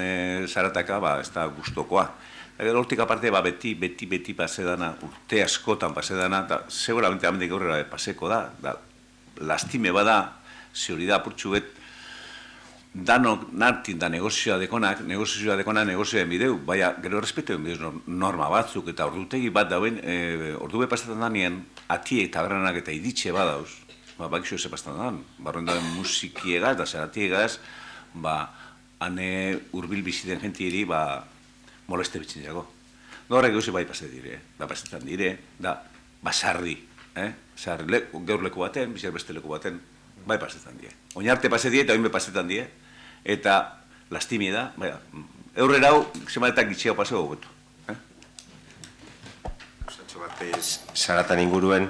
zarataka, ez da gustokoa. Hortik aparte, beti pasedana, urte askotan pasedana, eta seguramente amendik aurrera paseko da, lastime bada, ze hori da apurtxu bet, danok nartin da negozioa dekonak negozioen bideu, baina gero respetuen bidez norma batzuk, eta ordutegi bat dauen, ordu be pasetan danien, atiek eta beranak eta iditxe badauz, bakizu eze pasetan dan, barroen dauen musikiegaz, da zeratiegaz, hane urbil biziten jentieri, moleste bitzen jago. Gaurrek gauze bai pasetan dire, da, basarri, gaur leku baten, bizar beste leku baten, bai pasetan die. Oinarte pasetan die eta oinbe pasetan die, eta lastimi da, eurrera hau, zemanetak gitxeago paseo gobetu. Osatxo batez, zaratan inguruen,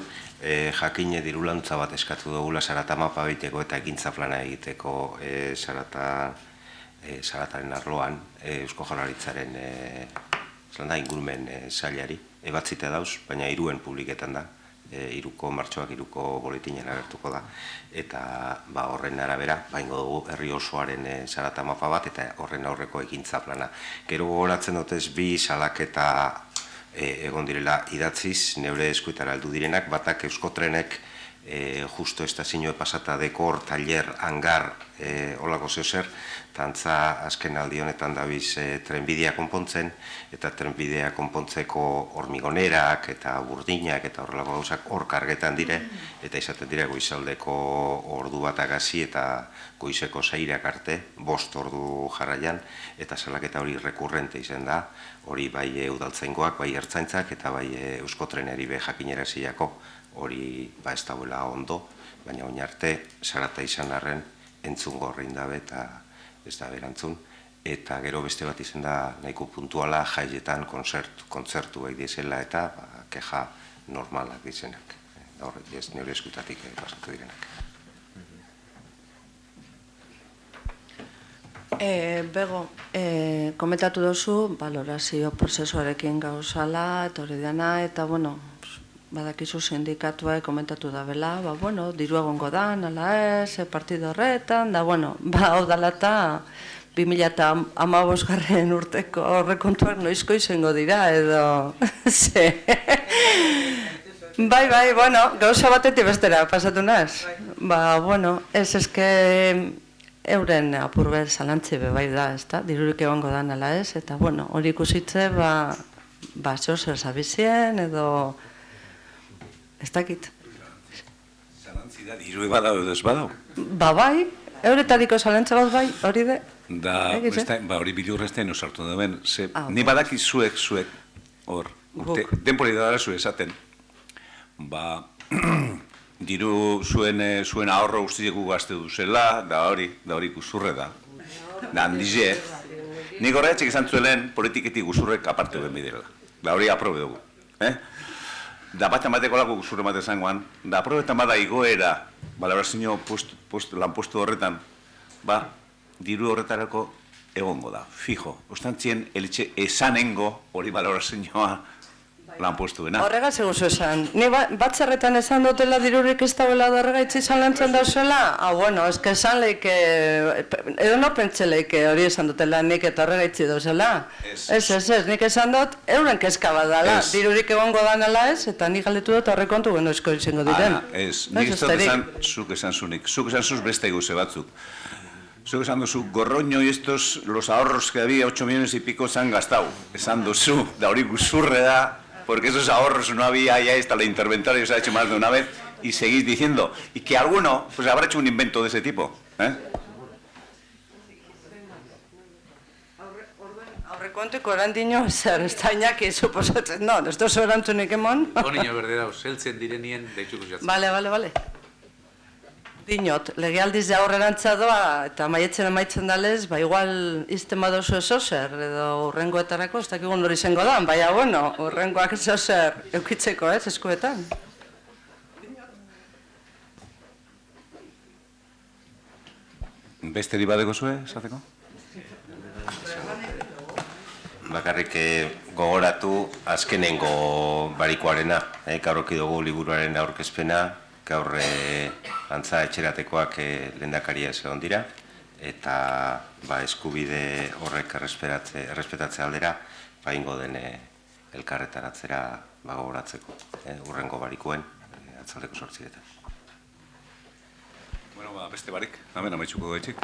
jakine dirulantza bat eskatu dugula zarata mapa egiteko eta ekintza plana egiteko zarataren arloan, Eusko Jaurlaritzaren ingurumen sailari. Ebatzite dauz, baina 3 publiketan da. iruko martxoak iruko boletinen agertuko da. Eta horren arabera, ingo dugu herri osoaren zarata mapa bat eta horren aurreko ekintza plana. Gero gogoratzen dutez bi salaketa egon direla idatziz, neure eskuetara heldu direnak, batak Euskotrenek justo estazioe pasata dekor, taller, hangar, holako zeozer, tantza azken aldi honetan dabiz trenbidea konpontzen, eta trenbidea konpontzeko hormigonerak eta burdinak eta horrelako gauzak hor kargetan dire, eta izaten dire goizaldeko ordu bat agazi eta goizeko 6 arte, 5 ordu jarraian, eta salaketa hori rekurrente izan da, hori bai udaltzaingoak, bai ertzaintzak, eta bai Euskotreneri be jakinaraziako, hori ez dauela ondo, baina oin arte, zarata izan arren, entzungo horrein dabe eta ez da berantzun. Eta gero beste bat izan da nahiko puntuala jaietan kontzertu behar dizela eta keja normalak dizenak. Horret ez nire eskutatik pasatu direnak. Bego, komentatu duzu, balorazio prozesuarekin gauzala, eta hori dena, eta bueno, badakizu sindikatua komentatu da bela, diru egongo da, nala ez, partido horretan, da bueno, hau dala eta 2015 urteko horrekontuak noizko izango dira, edo, ze, bai, gauza batetik bestera, pasatu naz, ez eske, euren apurbel zalantzi bai da, ez da, dirurik egongo da, nala ez, eta hori ikusitze, zozer zabizien, edo, ez dakit. Zalantzi da, diru badau edo ez badau? Bai, euretariko zalantza bat bai, hori de. Hori bilurrezten osartu duen. Ni badaki zuek, hor, denpori da zuen esaten, diru zuen ahorro guztieko gazte duzela, da hori guzurre da. Da handize, nik horretxek izan zuelen politiketik guzurrek aparte duen bidela. Da hori aprobe dugu. Da bat amateko lako guzurre mate zangoan, da aprobetan bada igoera, balorazio lanpostu horretan, diru horretarako egongo da, fijo. Ostantzien, elitxe esanengo hori balorazioa lanpostuena. Horregaz eguzu esan. Ni batzerretan esan dutela dirurik ez dauela horregaitzi izan lantzen dauzela? Ez que esan leike, edo no pentsa leike hori esan dutela nik eta horregaitzi dauzela? Ez, nik esan dut euren kezka bat dala. Dirurik egongo danela ez, eta nik galdetu dut horrekontu genoizko izango diren. Ez, nik ez dut esan, zuk esan zunik. Zuk esan zuz beste eguze batzuk. Zuk esan duzu, gorroño y estos, los ahorros que había, 8 millones y pico se han gastado. Esan duzu, da hori guzurre da, porque esos ahorros no había, ya está la interventaria, se ha hecho más de una vez, y seguís diciendo, y que alguno pues habrá hecho un invento de ese tipo. Aurrekonteko erandino, zer, ez da inaki suposatzen, ez dozu erantzunik emon? Onino berdera, zeltzen direnien deitzuko jatzen. Bale. Dinot, legealdiz ja horrerantza doa, eta maietzen amaitzen dalez, igual izten badozu ezozer, edo urrengoetarako, ez dakigun hori izango da, urrengoak ezozer eukitzeko, eskuetan. Beste badeko zue, esateko? Bakarrik gogoratu azkenengo barikoarena, gaurroki dugu liburuaren aurkezpena, gaur antza etxeratekoak lehendakaria egon dira, eta eskubide horrek errespetatzea aldera, ingo den elkarretaratzera gogoratzeko, urrengo barikoen, atzaldeko 8 Beste barik, hemen amaitzuko gaitxik.